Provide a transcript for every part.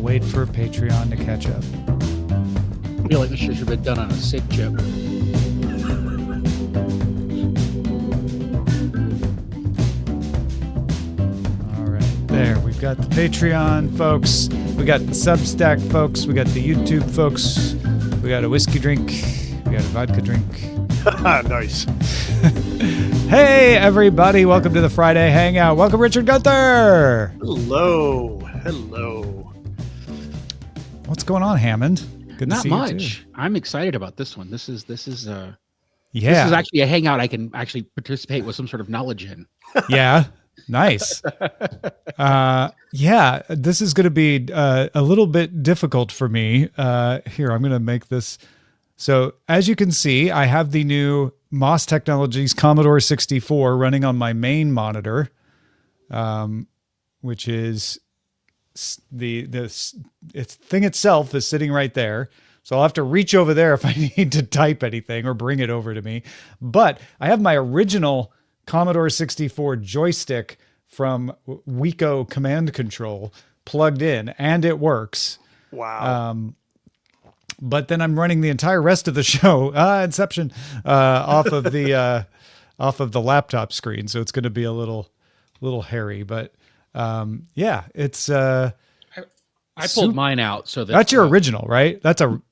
Wait for Patreon to catch up. I feel like this should have been done on a SIG chip. All right, there. We've got the Patreon folks. We got the Substack folks. We got the YouTube folks. We got a whiskey drink. We got a vodka drink. Nice. Hey, everybody. Welcome to the Friday Hangout. Welcome, Richard Gunther. Hello. Hello. What's going on, Hammond? Good to see you. Not much. I'm excited about this one. This is actually a hangout I can actually participate with some sort of knowledge in. Yeah. Nice. Yeah, this is going to be a little bit difficult for me. Here, I'm going to make this. So as you can see, I have the new MOS Technologies Commodore 64 running on my main monitor, which is the thing itself is sitting right there. So I'll have to reach over there if I need to type anything or bring it over to me. But I have my original Commodore 64 joystick from Wico Command Control plugged in, and it works. Wow. But then I'm running the entire rest of the show, Inception, off of the laptop screen. So it's going to be a little hairy, but yeah, it's I pulled mine out so that that's your original, right? That's a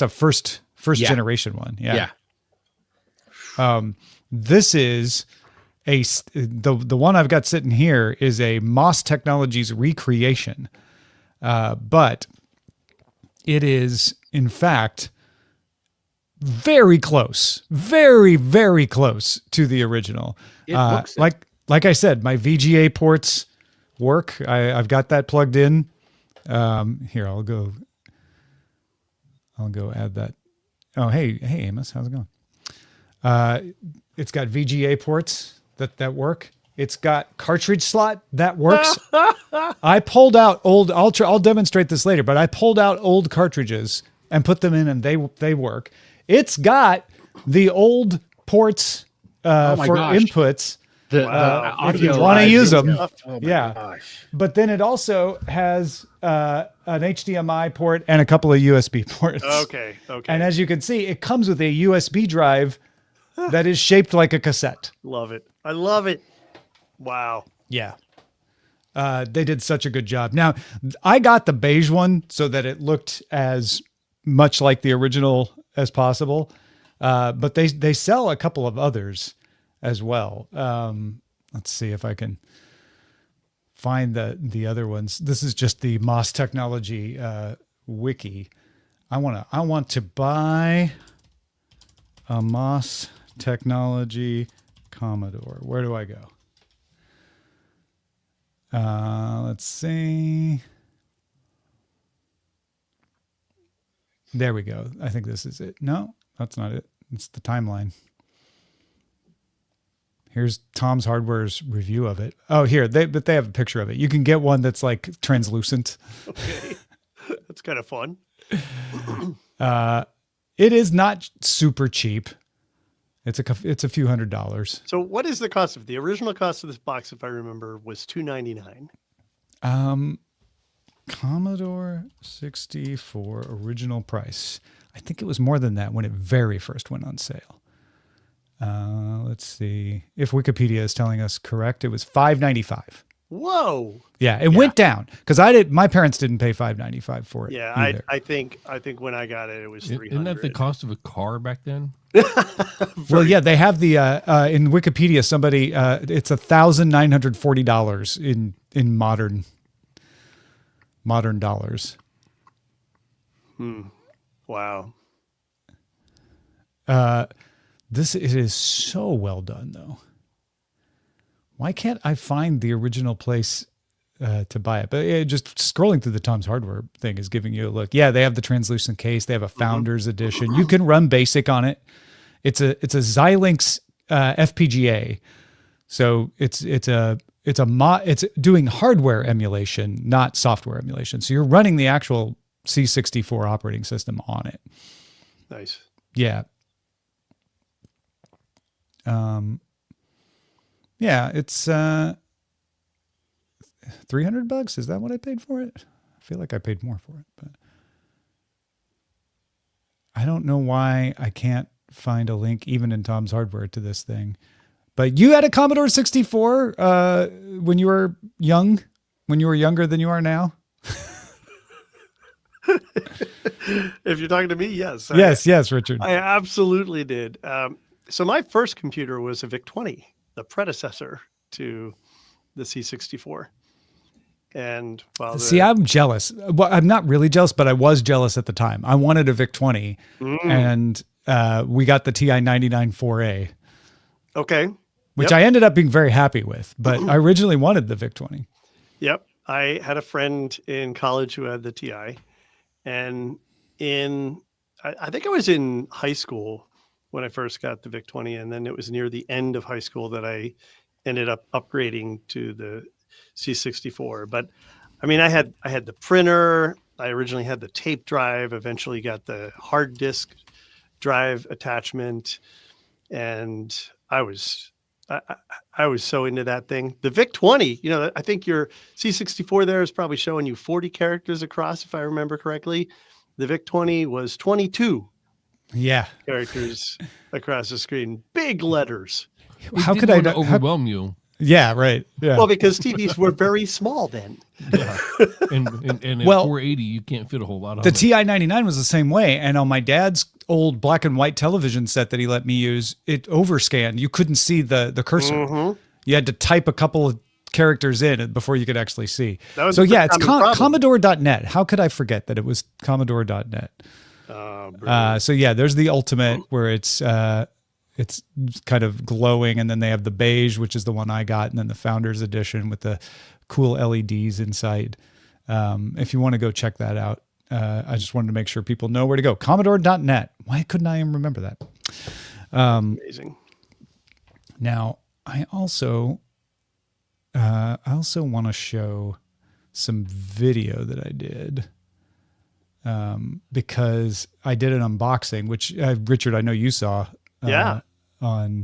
first generation one. Yeah. This is the one I've got sitting here is a MOS Technologies recreation, but it is in fact very close, very, very close to the original. Like I said, my VGA ports work. I've got that plugged in. Here, I'll go add that. Oh, hey, Amos, how's it going? It's got VGA ports that work. It's got cartridge slot that works. I pulled out old. I'll demonstrate this later, but I pulled out old cartridges and put them in, and they work. It's got the old ports for inputs. If you want to use them. Oh yeah. Gosh. But then it also has an HDMI port and a couple of USB ports. Okay. And as you can see, it comes with a USB drive that is shaped like a cassette. Love it. I love it. Wow. Yeah. They did such a good job. Now, I got the beige one so that it looked as much like the original as possible. But they sell a couple of others as well. Let's see if I can find the other ones. This is just the MOS Technology wiki. I want to buy a MOS Technology Commodore. Where do I go? Let's see. There we go. I think this is it. No, that's not it. It's the timeline. Here's Tom's Hardware's review of it. Oh, here, but they have a picture of it. You can get one that's like translucent. Okay. That's kind of fun. It is not super cheap. It's a few $100s. So what is the cost of the original cost of this box, if I remember, was $299. Commodore 64 original price. I think it was more than that when it very first went on sale. Let's see if Wikipedia is telling us correct. It was $595. Whoa. Yeah, it went down because my parents didn't pay $595 for it. Yeah, I think when I got it, it was $300. Isn't that the cost of a car back then? Well, yeah, they have the in Wikipedia. Somebody it's $1,940 in modern dollars. Wow. It is so well done, though. Why can't I find the original place to buy it? But just scrolling through the Tom's Hardware thing is giving you a look. Yeah, they have the translucent case. They have a Founders Edition. You can run BASIC on it. It's a Xilinx FPGA, so it's doing hardware emulation, not software emulation. So you're running the actual C64 operating system on it. Nice. Yeah. Yeah, it's $300. Is that what I paid for it? I feel like I paid more for it, but I don't know why I can't find a link even in Tom's Hardware to this thing. But you had a Commodore 64 when you were young, when you were younger than you are now? If you're talking to me, yes. Yes, Richard. I absolutely did. So my first computer was a VIC-20, the predecessor to the C64. And see, I'm jealous. Well, I'm not really jealous, but I was jealous at the time. I wanted a VIC-20, and we got the TI-99 4A. Okay. Which I ended up being very happy with, but I originally wanted the VIC-20. Yep. I had a friend in college who had the TI, and I think I was in high school when I first got the VIC-20, and then it was near the end of high school that I ended up upgrading to the C64. But I mean, I had the printer. I originally had the tape drive, eventually got the hard disk drive attachment, and I was so into that thing. The VIC-20, I think your C64 there is probably showing you 40 characters across, if I remember correctly. The VIC-20 was 22 characters across the screen. Big letters. How could I overwhelm you? Yeah, right. Yeah. Well, because TVs were very small then. Yeah. And at 480, you can't fit a whole lot on the it. TI-99 was the same way. And on my dad's old black and white television set that he let me use, it overscanned. You couldn't see the cursor. Mm-hmm. You had to type a couple of characters in before you could actually see. So yeah, it's Commodore.net. How could I forget that it was Commodore.net? So yeah, there's the Ultimate where it's kind of glowing, and then they have the beige, which is the one I got, and then the Founders Edition with the cool LEDs inside. If you want to go check that out, I just wanted to make sure people know where to go. Commodore.net. Why couldn't I even remember that? Amazing. Now, I also want to show some video that I did because I did an unboxing, which Richard, I know you saw. On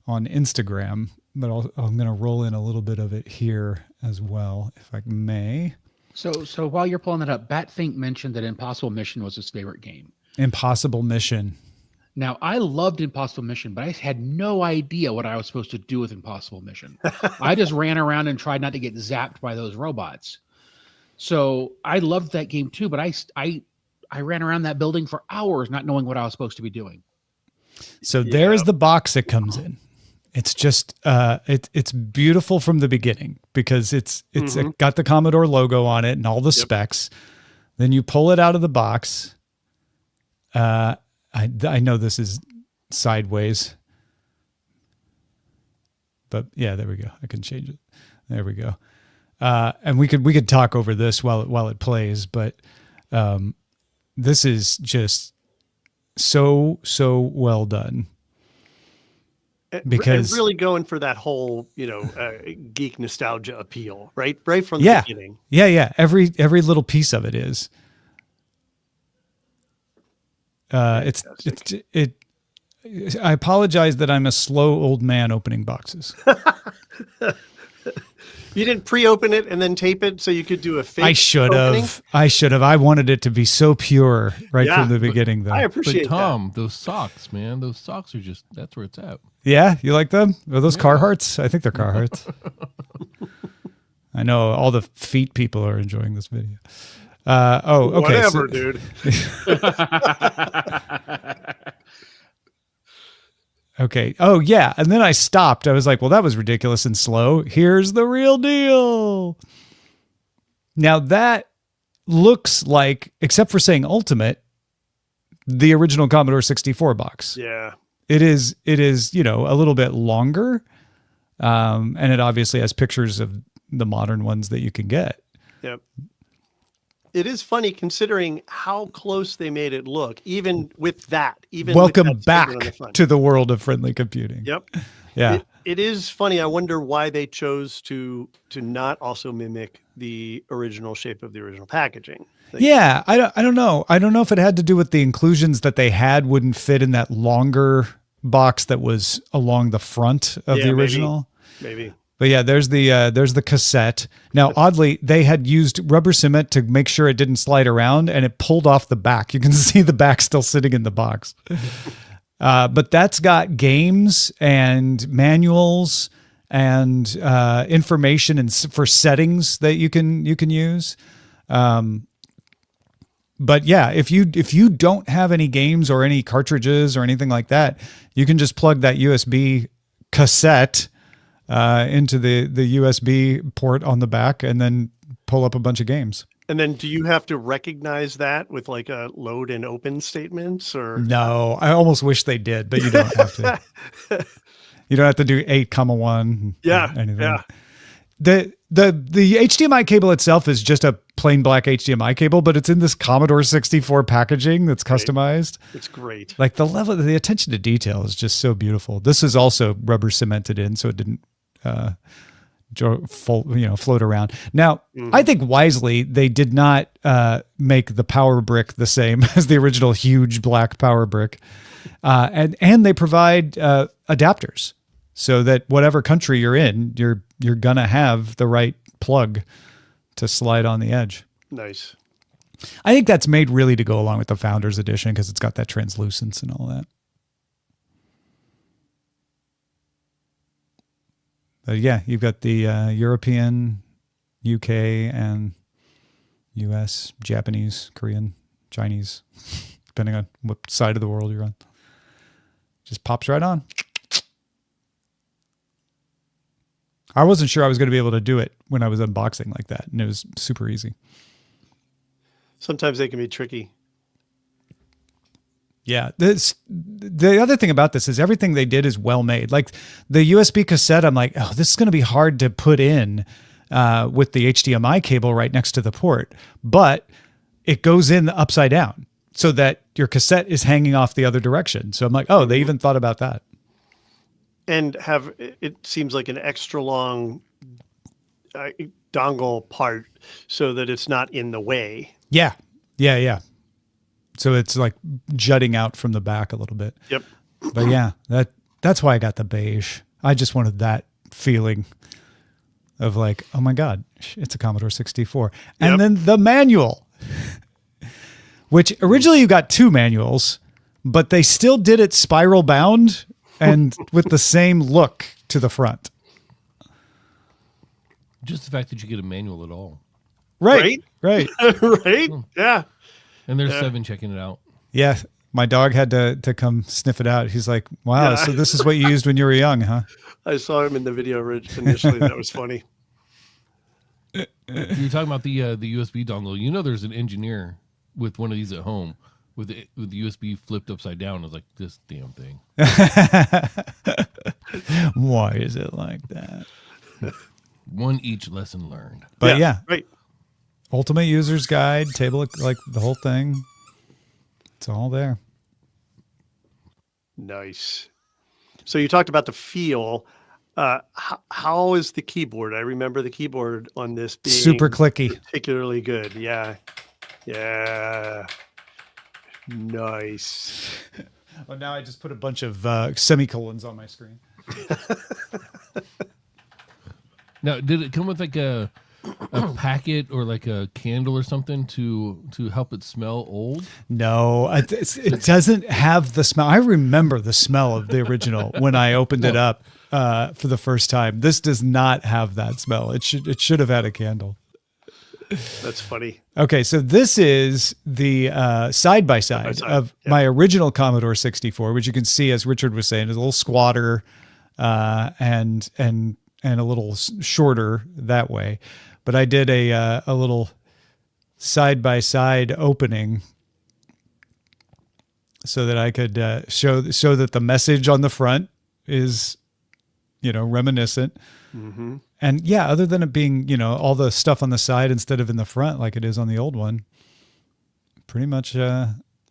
Instagram, but I'm going to roll in a little bit of it here as well, if I may. So while you're pulling that up, Batfink mentioned that Impossible Mission was his favorite game. Impossible Mission. Now, I loved Impossible Mission, but I had no idea what I was supposed to do with Impossible Mission. I just ran around and tried not to get zapped by those robots. So I loved that game too, but I ran around that building for hours not knowing what I was supposed to be doing. So there's the box it comes in. It's just it's beautiful from the beginning because it's got the Commodore logo on it and all the specs. Then you pull it out of the box. I know this is sideways, but yeah, there we go. I can change it. There we go. And we could talk over this while it plays, but this is just so well done. Because and really going for that whole, geek nostalgia appeal, right from the beginning. Yeah. Every little piece of it is. I apologize that I'm a slow old man opening boxes. You didn't pre-open it and then tape it so you could do a fake I should have. I wanted it to be so pure from the beginning, though. I appreciate that. But Tom, those socks, man, those socks are that's where it's at. Yeah, you like them? Are those Carhartts? I think they're Carhartts. I know all the feet people are enjoying this video. Okay. Whatever, dude. Okay. Oh, yeah. And then I stopped. I was like, well, that was ridiculous and slow. Here's the real deal. Now that looks like, except for saying Ultimate, the original Commodore 64 box. Yeah. It is, a little bit longer. And it obviously has pictures of the modern ones that you can get. Yep. It is funny considering how close they made it look, even with that. Even Welcome with that back on the front. to the world of friendly computing. Yep. Yeah. It is funny. I wonder why they chose to not also mimic the original shape of the original packaging. Yeah, I don't know. I don't know if it had to do with the inclusions that they had wouldn't fit in that longer box that was along the front of the original. Maybe. But yeah, there's the cassette. Now, oddly, they had used rubber cement to make sure it didn't slide around, and it pulled off the back. You can see the back still sitting in the box. But that's got games and manuals and information and for settings that you can use. But yeah, if you don't have any games or any cartridges or anything like that, you can just plug that USB cassette into the USB port on the back and then pull up a bunch of games. And then do you have to recognize that with like a load and open statements or? No, I almost wish they did, but you don't have to. You don't have to do 8,1. Yeah. Anything. Yeah. The HDMI cable itself is just a plain black HDMI cable, but it's in this Commodore 64 packaging that's customized. It's great. Like the attention to detail is just so beautiful. This is also rubber cemented in, so it didn't float around. Now, I think wisely they did not make the power brick the same as the original huge black power brick, and they provide adapters so that whatever country you're in, you're gonna have the right plug to slide on the edge. Nice. I think that's made really to go along with the Founders Edition because it's got that translucence and all that. But yeah, you've got the European, UK, and US, Japanese, Korean, Chinese, depending on what side of the world you're on. Just pops right on. I wasn't sure I was going to be able to do it when I was unboxing like that, and it was super easy. Sometimes they can be tricky. Yeah. The other thing about this is everything they did is well made. Like the USB cassette, I'm like, oh, this is going to be hard to put in with the HDMI cable right next to the port, but it goes in upside down so that your cassette is hanging off the other direction. So I'm like, oh, they even thought about that. And it seems like an extra long dongle part so that it's not in the way. Yeah. So it's like jutting out from the back a little bit. Yep. But yeah, that's why I got the beige. I just wanted that feeling of like, oh my God, it's a Commodore 64. And then the manual, which originally you got two manuals, but they still did it spiral bound and with the same look to the front. Just the fact that you get a manual at all. Right. Right. Yeah. And there's 7 checking it out. Yeah. My dog had to come sniff it out. He's like, wow, so this is what you used when you were young, huh? I saw him in the video initially. That was funny. You're talking about the USB dongle. You know, there's an engineer with one of these at home with the USB flipped upside down. I was like, this damn thing. Why is it like that? One each, lesson learned. But yeah. Right. Ultimate User's Guide, table, like the whole thing. It's all there. Nice. So you talked about the feel. How is the keyboard? I remember the keyboard on this being super clicky, particularly good. Yeah. Nice. Well, now I just put a bunch of semicolons on my screen. Now, did it come with like a packet or like a candle or something to help it smell old? No, it doesn't have the smell. I remember the smell of the original when I opened it up for the first time. This does not have that smell. It should have had a candle. That's funny. Okay, so this is the side-by-side of my original Commodore 64, which you can see, as Richard was saying, is a little squatter and a little shorter that way. But I did a little side-by-side opening so that I could show that the message on the front is, reminiscent. Mm-hmm. And yeah, other than it being, all the stuff on the side instead of in the front like it is on the old one, pretty much they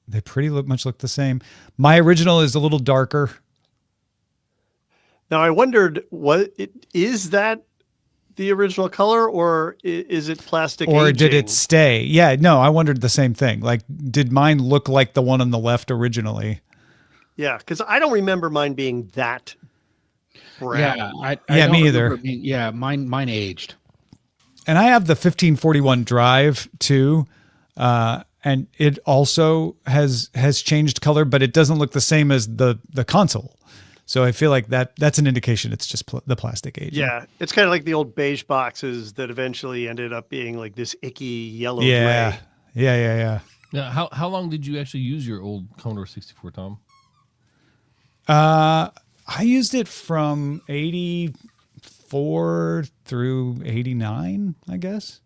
much look the same. My original is a little darker. Now I wondered, is that the original color, or is it plastic Or aging? did it stay? Yeah, no, I wondered the same thing. Like, did mine look like the one on the left originally? Yeah, because I don't remember mine being that brown. Yeah, I Yeah, don't me remember either. yeah, mine aged. And I have the 1541 drive too. And it also has changed color, but it doesn't look the same as the console. So I feel like that's an indication it's just the plastic aging. Yeah, it's kind of like the old beige boxes that eventually ended up being like this icky yellow Yeah. gray. Yeah. Now, how long did you actually use your old Commodore 64, Tom? I used it from 84 through 89, I guess.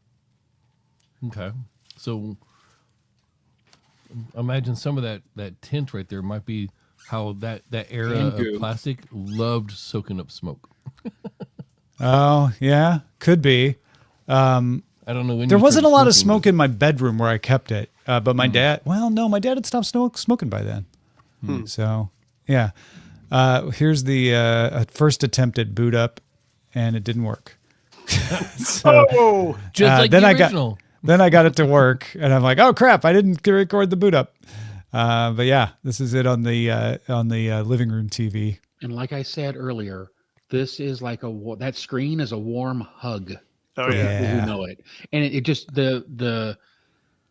Okay. So imagine some of that tint right there might be how that era And of goo. plastic loved soaking up smoke. Oh, yeah, could be. I don't know when There you wasn't a started lot of smoking, smoke in my bedroom where I kept it. But my dad, my dad had stopped smoking by then. So, yeah. Here's the first attempt at boot up, and it didn't work. So, Oh, just like then the I got- original. then I got it to work, and I'm like, oh crap, I didn't record the boot up. But yeah, this is it on the living room TV. And like I said earlier, this is like that screen is a warm hug oh for yeah. people who know it. And it just the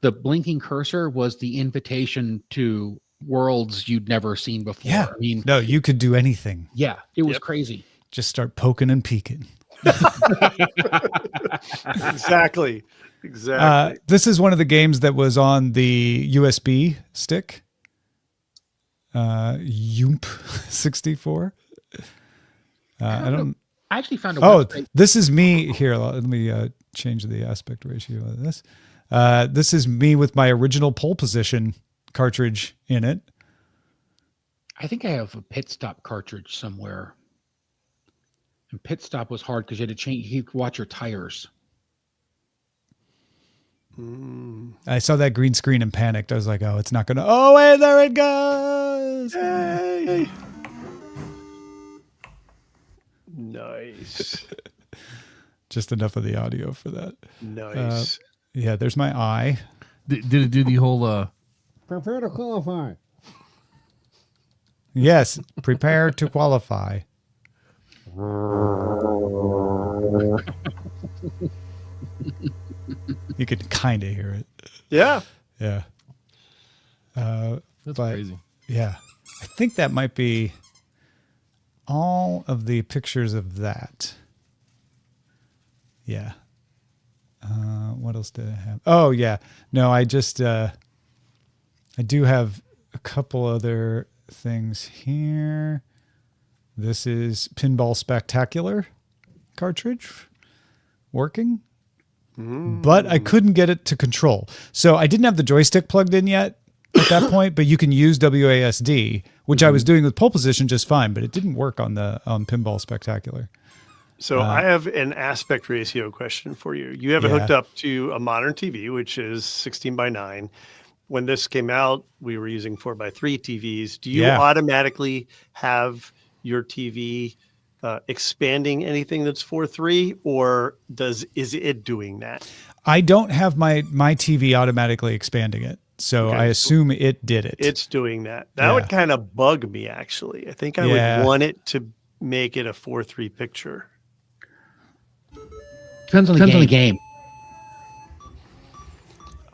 blinking cursor was the invitation to worlds you'd never seen before. Yeah. I mean, No, you could do anything. yeah, it was Yep. crazy. Just start poking and peeking. Exactly. Exactly. This is one of the games that was on the USB stick. Yoomp 64. I don't. I actually found a Oh, website. this is me here. Let me change the aspect ratio of this. This is me with my original pole position cartridge in it. I think I have a pit stop cartridge somewhere. And pit stop was hard because you had to change. You could watch your tires. I saw that green screen and panicked. I was like, oh, it's not going to. Oh, wait, there it goes. Yay. Nice. Just enough of the audio for that. Nice. Yeah, there's my eye. Did it do the whole Prepare to qualify. Yes, prepare to qualify. You could kind of hear it. Yeah. Yeah. that's But- crazy. Yeah. I think that might be all of the pictures of that. Yeah. What else did I have? Oh, yeah. No, I just, I do have a couple other things here. This is Pinball Spectacular cartridge working. But I couldn't get it to control. So I didn't have the joystick plugged in yet at that point, but you can use WASD, which I was doing with pole position just fine, but it didn't work on the Pinball Spectacular. So I have an aspect ratio question for you. You have it Yeah. hooked up to a modern TV, which is 16 by 9. When this came out, we were using 4x3 TVs. Do you Yeah. automatically have your TV expanding anything that's 4:3, or is it doing that? I don't have my TV automatically expanding it, so Okay. I assume it did it. It's doing that. That Yeah. would kind of bug me, actually. I think I Yeah. would want it to make it a 4:3 picture. Depends on the game.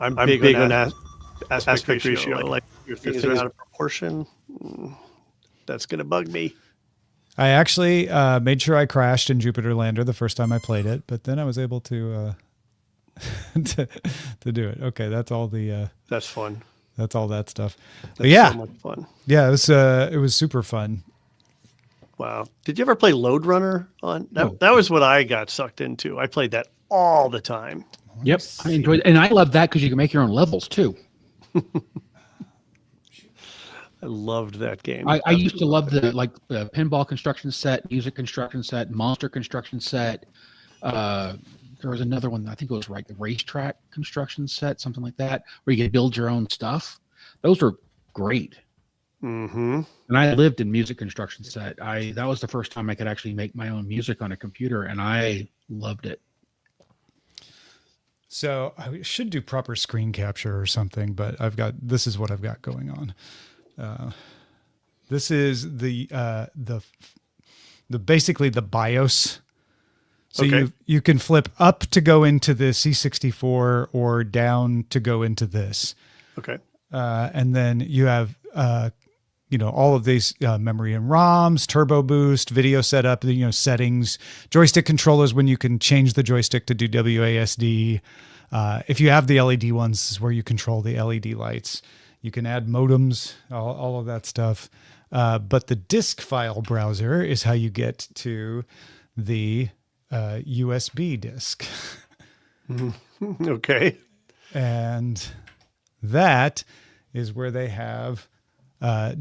I'm big on aspect ratio. Like your thing is out of proportion. That's gonna bug me. I actually made sure I crashed in Jupiter Lander the first time I played it, but then I was able to to do it. Okay, that's all the That's fun. that's all that stuff. But That's yeah, so much fun. yeah, it was super fun. Wow. Did you ever play Load Runner on that? No. That was what I got sucked into. I played that all the time. Yep, I enjoyed it, and I love that because you can make your own levels too. I loved that game. I used to love the pinball construction set, music construction set, monster construction set, There was another one. I think it was like the racetrack construction set, something like that, where you could build your own stuff. Those were great. Mm-hmm. And I lived in music construction set. That was the first time I could actually make my own music on a computer, and I loved it. So I should do proper screen capture or something, but this is what I've got going on. This is the basically the BIOS. So Okay. you can flip up to go into the C64 or down to go into this. Okay. And then you have, all of these memory and ROMs, turbo boost, video setup, settings, joystick controllers when you can change the joystick to do WASD. If you have the LED ones, this is where you control the LED lights. You can add modems, all of that stuff. But the disk file browser is how you get to the USB disk. Okay. And that is where they have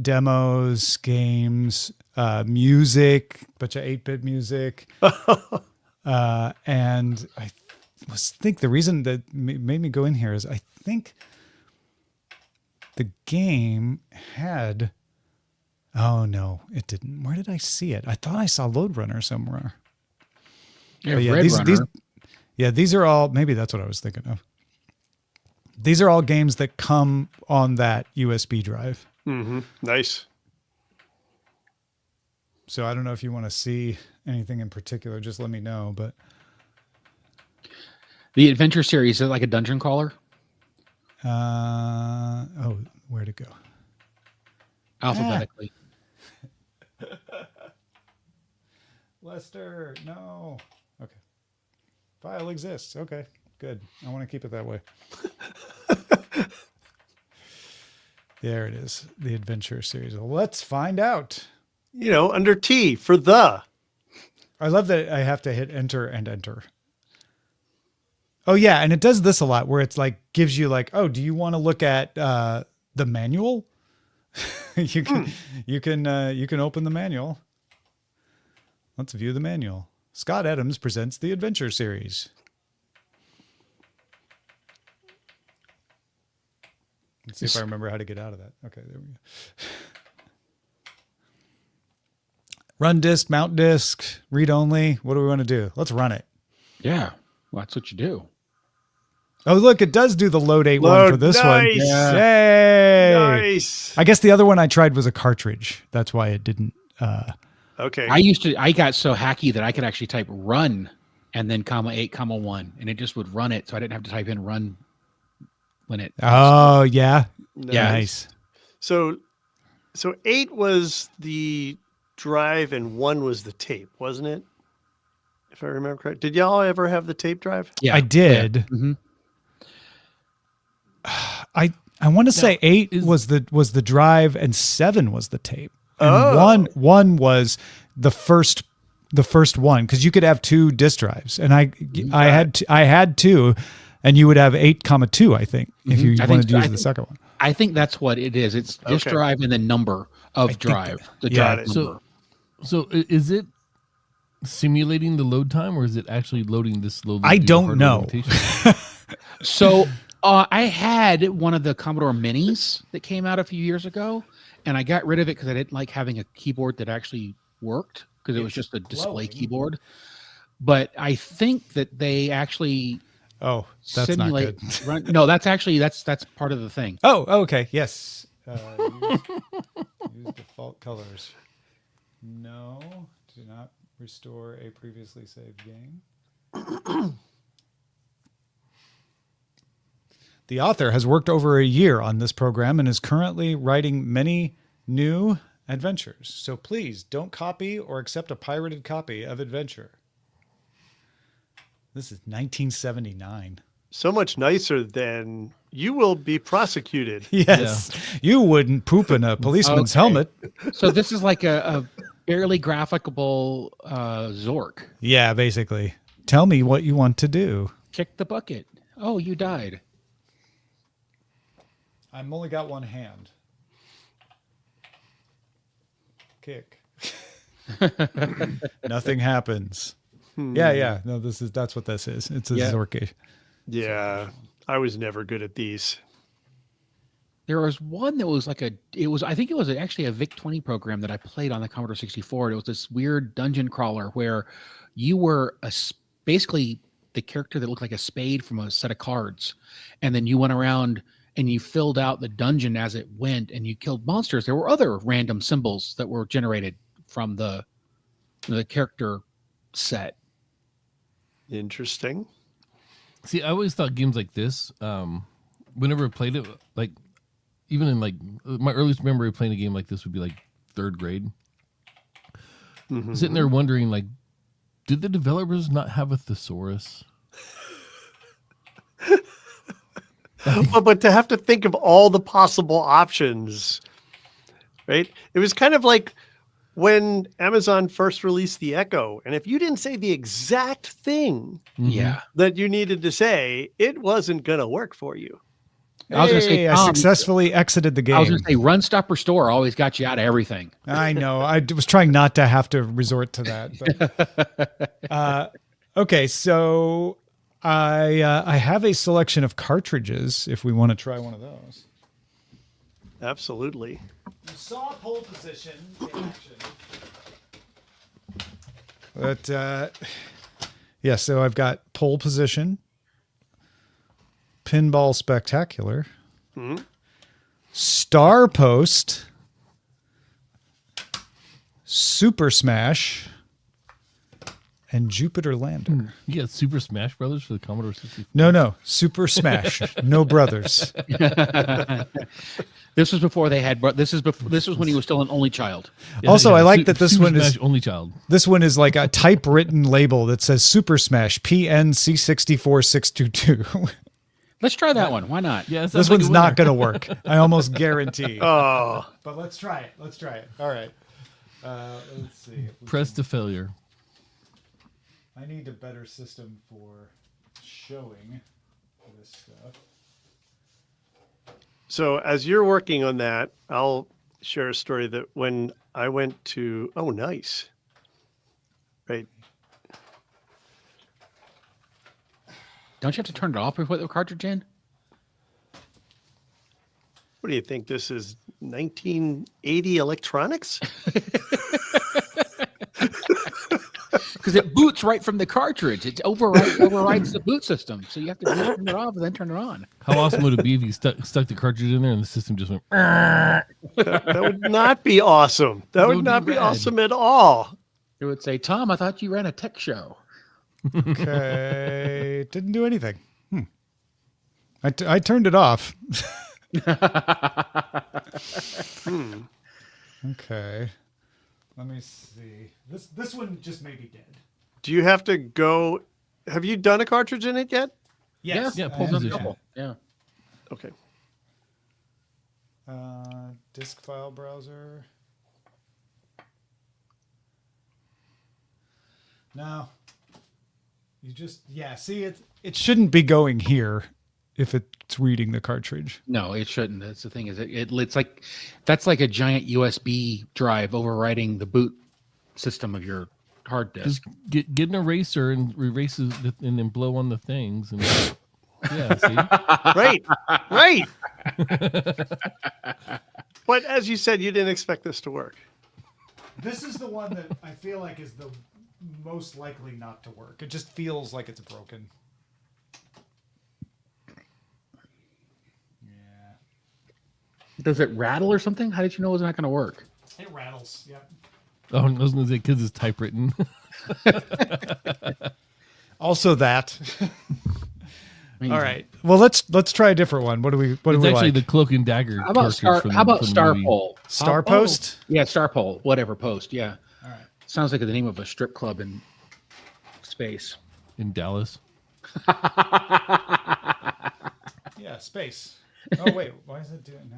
demos, games, music, bunch of 8-bit music. And I think the reason that made me go in here is I think the game had... Oh, no, it didn't. Where did I see it? I thought I saw Load Runner somewhere. Yeah, But Red Runner. These are all... Maybe that's what I was thinking of. These are all games that come on that USB drive. Mm-hmm. Nice. So I don't know if you want to see anything in particular. Just let me know. But The Adventure series, is it like a dungeon crawler? where'd it go? Alphabetically. Lester, no. Okay. File exists. Okay, good. I want to keep it that way. There it is. The Adventure series. Well, let's find out. Under T for the. I love that I have to hit enter and enter. Oh yeah, and it does this a lot where it's like gives you like, oh, do you want to look at the manual? you can open the manual. Let's view the manual. Scott Adams presents the Adventure series. Let's see if I remember how to get out of that. Okay, there we go. Run disk, mount disk, read only. What do we want to do? Let's run it. Yeah. Well, that's what you do. Oh, look, it does do the load 8 one for this one. Nice. Yeah. Yay! Nice. I guess the other one I tried was a cartridge. That's why it didn't. Okay. I got so hacky that I could actually type run and then (8), (1), and it just would run it. So I didn't have to type in run when it. Oh, yeah. Nice. Nice. So 8 was the drive and 1 was the tape, wasn't it? If I remember correct. Did y'all ever have the tape drive? Yeah. I did. Yeah. Mm-hmm. I want to say 8 is- was the drive and 7 was the tape. And Oh. one was the first one because you could have 2 disk drives, and I had 2, and you would have 8,2, I think, if you I wanted think- to use I the think- second one. I think that's what it is. It's disk Okay. drive and the number of think drive. The yeah. drive So, number. so is it simulating the load time, or is it actually loading this load? I don't know. So I had one of the Commodore Minis that came out a few years ago, and I got rid of it because I didn't like having a keyboard that actually worked because it was just a display keyboard. But I think that they actually Oh, that's simulate. not good. No, that's actually that's part of the thing. Oh, okay. Yes. Use default colors. No, do not restore a previously saved game. The author has worked over a year on this program and is currently writing many new adventures. So please don't copy or accept a pirated copy of Adventure. This is 1979. So much nicer than you will be prosecuted. Yes. You wouldn't poop in a policeman's Okay. helmet. So this is like a barely graphicable Zork. Yeah, basically. Tell me what you want to do. Kick the bucket. Oh, you died. I've only got one hand. Kick. Nothing happens. Yeah. No, that's what this is. It's a Yeah. Zork. Yeah. I was never good at these. There was one that was I think it was actually a VIC-20 program that I played on the Commodore 64. It was this weird dungeon crawler where you were basically the character that looked like a spade from a set of cards. And then you went around and you filled out the dungeon as it went and you killed monsters. There were other random symbols that were generated from the character set. Interesting. See, I always thought games like this, whenever I played it, like even in like my earliest memory of playing a game like this would be like third grade. Mhm. Sitting there wondering, like, did the developers not have a thesaurus? But to have to think of all the possible options, right? It was kind of like when Amazon first released the Echo, and if you didn't say the exact thing Yeah. that you needed to say, it wasn't going to work for you. I was gonna say, I Tom, successfully exited the game. I was going to say, run, stop, restore always got you out of everything. I know. I was trying not to have to resort to that. But, okay, so I have a selection of cartridges if we want to try one of those. Absolutely. You saw pole position in action. But, yeah, so I've got pole position, pinball spectacular, star post, super smash, and Jupiter lander. You got Super Smash Brothers for the Commodore 64. No, super smash, no brothers. This was before they had. This was when he was still an only child. Yeah, Also, yeah, I like that this Super one is Smash Only Child. This one is like a typewritten label that says Super Smash PNC64622. Let's try that one. Why not? Yeah, This one's not going to work. I almost guarantee. Oh, But let's try it. All right. Let's see. If we Press to failure. I need a better system for showing this stuff. so as you're working on that, I'll share a story that when I went to, oh, nice. Right. Don't you have to turn it off before the cartridge in? What do you think? This is 1980 electronics? Because it boots right from the cartridge. It overrides the boot system. So you have to turn it off and then turn it on. How awesome would it be if you stuck the cartridge in there and the system just went? That would not be awesome. That would would not be be rad. awesome at all. It would say, Tom, I thought you ran a tech show. Okay. Didn't do anything. I turned it off. Okay. Let me see. This one just may be dead. Do you have to go? Have you done a cartridge in it yet? Yes. Yeah, I pole have position. that. Yeah. Okay. Disk file browser. No. You just see it shouldn't be going here if it's reading the cartridge. No, it shouldn't. That's the thing. Is it's like that's like a giant USB drive overriding the boot system of your hard disk. Just get an eraser and erase it and then blow on the things. And yeah, see? Right. But as you said, you didn't expect this to work. This is the one that I feel like is the most likely not to work. It just feels like it's broken. Yeah. Does it rattle or something? How did you know it was not going to work? It rattles. Yep. Oh, I was going to say because it's typewritten. Also that. I mean, All right. Well, let's try a different one. What do we It's like? actually the Cloak and Dagger. How about cartridge from the Star movie. Pole? Star Post? Yeah, Star Pole. Whatever post. Yeah. All right. Sounds like the name of a strip club in space. in Dallas? Yeah, space. Oh wait, why is it doing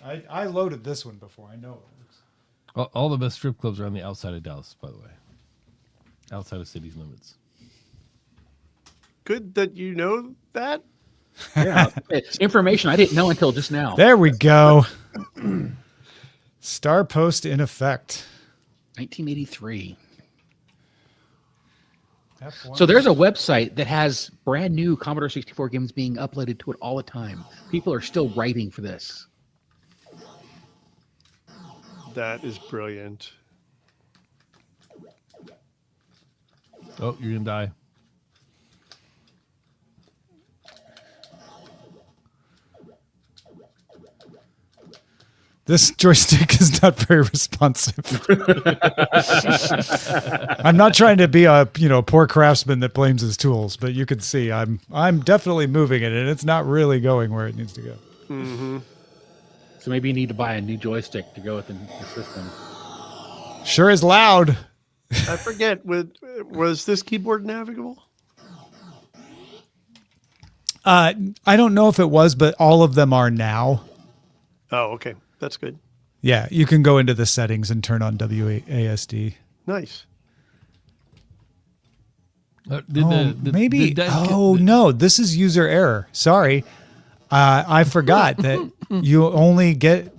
that? I loaded this one before. I know it works. All the best strip clubs are on the outside of Dallas, by the way. Outside of city's limits. Good that you know that. Yeah. Information I didn't know until just now. There we go. Star Post in effect. 1983. So there's a website that has brand new Commodore 64 games being uploaded to it all the time. People are still writing for this. That is brilliant. Oh, you're gonna die. This joystick is not very responsive. I'm not trying to be a poor craftsman that blames his tools, but you can see I'm definitely moving it, and it's not really going where it needs to go. Mm-hmm. So maybe you need to buy a new joystick to go with the system. Sure is loud. I forget. Was this keyboard navigable? I don't know if it was, but all of them are now. Oh, okay. That's good. Yeah, you can go into the settings and turn on WASD. Nice. No, this is user error. Sorry. I forgot that you only get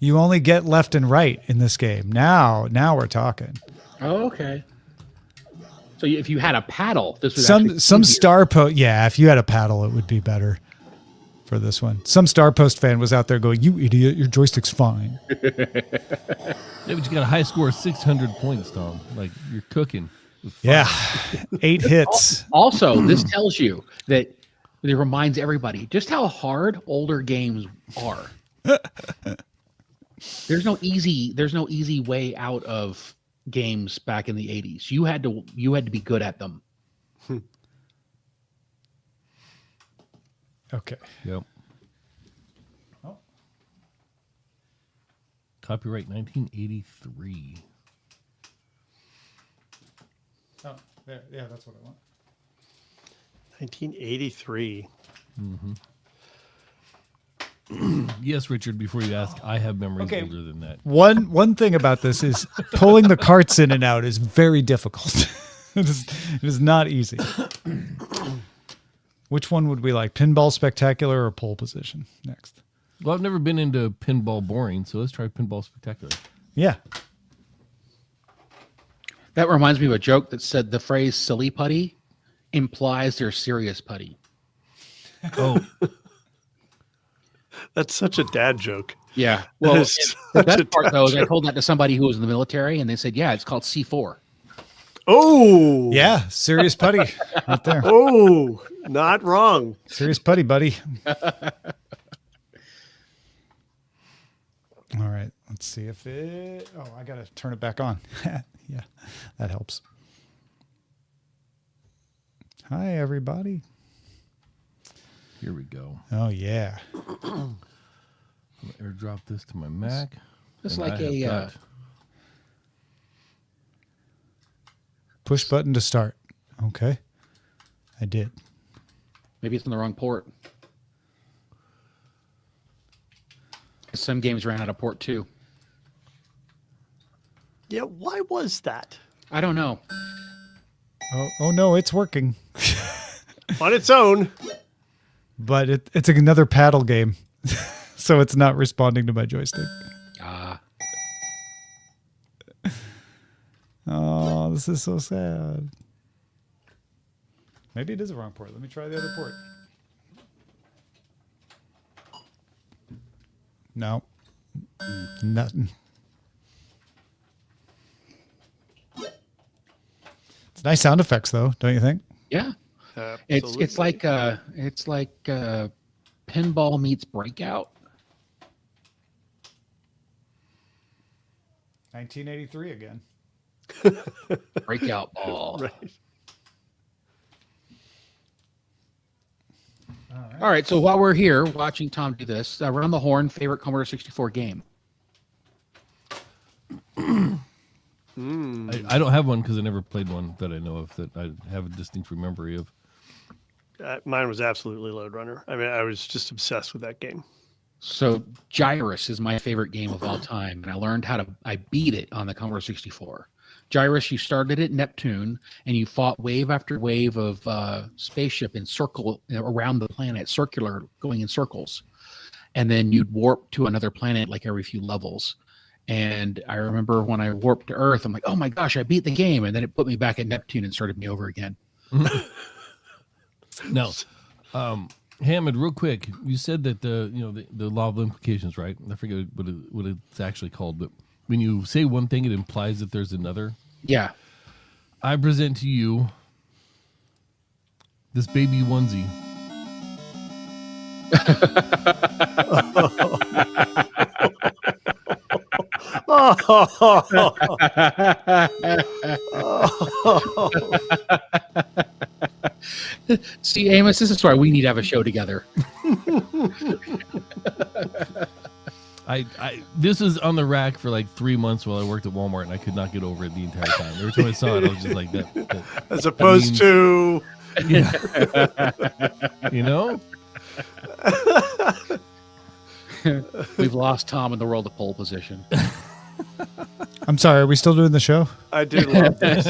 left and right in this game. Now we're talking. Oh, okay. So if you had a paddle, this would some star post. Yeah, if you had a paddle, it would be better for this one. Some Star Post fan was out there going, "You idiot, your joystick's fine." Yeah, but you got a high score of 600 points, Tom. Like, you're cooking. Yeah, 8 hits. Also, this tells you that it reminds everybody just how hard older games are. There's no easy way out of games back in the 80s. You had to be good at them. Okay. Yep. Oh. Copyright 1983. Oh, there. Yeah, that's what I want. 1983. Yes, Richard, before you ask, I have memories Okay. older than that. One thing about this is pulling the carts in and out is very difficult. It is not easy. Which one would we like? Pinball Spectacular or Pole Position next? Well, I've never been into pinball boring, so let's try pinball spectacular. Yeah. That reminds me of a joke that said the phrase silly putty implies they're serious putty. Oh, That's such a dad joke. Yeah. That Well, is the such a best part, dad though, is I joke. told that to somebody who was in the military, and they said, yeah, it's called C4. Oh. Yeah, serious putty right there. Oh, not wrong. Serious putty, buddy. All right, let's see if it... Oh, I got to turn it back on. Yeah, that helps. Hi, everybody. here we go. Oh, yeah. I'm gonna airdrop this to my Mac. It's and like I have a got- Push button to start. Okay. I did. maybe it's on the wrong port. Some games ran out of port too. Yeah, why was that? I don't know. Oh no, it's working. On its own. But it's another paddle game. So it's not responding to my joystick. Oh, this is so sad. Maybe it is the wrong port. Let me try the other port. No. Nothing. It's nice sound effects though, don't you think? Yeah. Absolutely. It's like pinball meets breakout. 1983 again. Breakout ball. Right. All right. So while we're here watching Tom do this, around the horn, favorite Commodore 64 game. I don't have one because I never played one that I know of that I have a distinct memory of. Mine was absolutely Load Runner. I mean, I was just obsessed with that game. So Gyrus is my favorite game of all time, and I beat it on the Commodore 64. Gyrus, you started at Neptune, and you fought wave after wave of spaceship in circle around the planet, circular, going in circles, and then you'd warp to another planet like every few levels, And I remember when I warped to Earth, I'm like, oh my gosh, I beat the game. And then it put me back at Neptune and started me over again. Now, Hammond, real quick, you said that the law of implications, right? I forget what it's actually called, but when you say one thing, it implies that there's another. Yeah. I present to you this baby onesie. See, Amos, this is why we need to have a show together. This was on the rack for like 3 months while I worked at Walmart, and I could not get over it the entire time. Every time I saw it, I was just like that. As opposed to, Yeah. You know? We've lost Tom in the world of pole position. I'm sorry. Are we still doing the show? I did love this.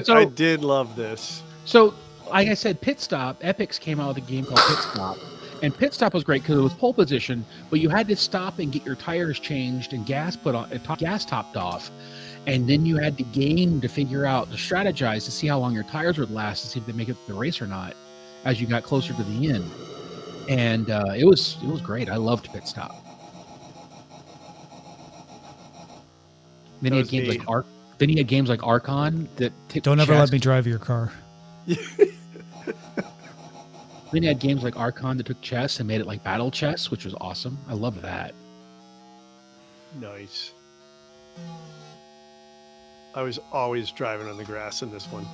So- I did love this. So, like I said, Pit Stop, Epix came out with a game called Pit Stop. And Pit Stop was great because it was pole position, but you had to stop and get your tires changed and gas put on, gas topped off. And then you had to game to figure out, to strategize to see how long your tires would last to see if they make it to the race or not as you got closer to the end. And it was great. I loved Pit Stop. Then he had games like Then he had games like Archon that took Don't ever chess. let me drive your car. Then he had games like Archon that took chess and made it like battle chess, which was awesome. I love that. Nice. I was always driving on the grass in this one.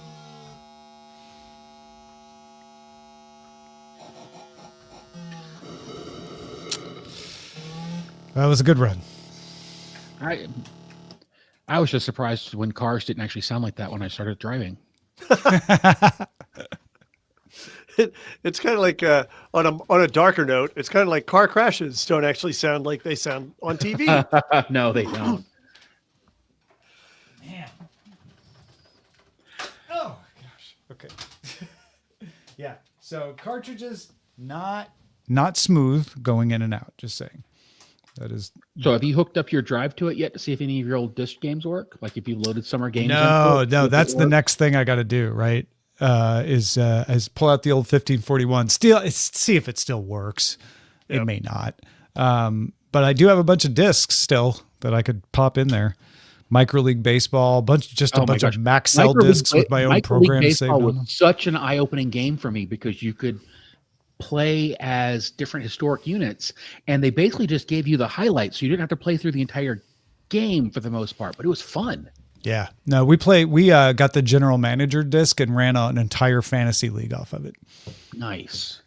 That was a good run. I was just surprised when cars didn't actually sound like that when I started driving. It's kind of like on a darker note. It's kind of like car crashes don't actually sound like they sound on TV. No, they don't. Man. Oh gosh. Okay. Yeah. So cartridges not smooth going in and out. Just saying. That is. So have you hooked up your drive to it yet to see if any of your old disc games work? Like if you've loaded summer games? No. into it, That's the next thing I got to do. Right. Is pull out the old 1541. See if it still works. Yep. It may not. But I do have a bunch of discs still that I could pop in there. Micro League Baseball, a bunch of max cell discs with my own program saved Baseball on was them. such an eye-opening game for me because you could play as different historic units, and they basically just gave you the highlights, so you didn't have to play through the entire game for the most part. But it was fun. Yeah. No, we got the general manager disc and ran an entire fantasy league off of it. Nice.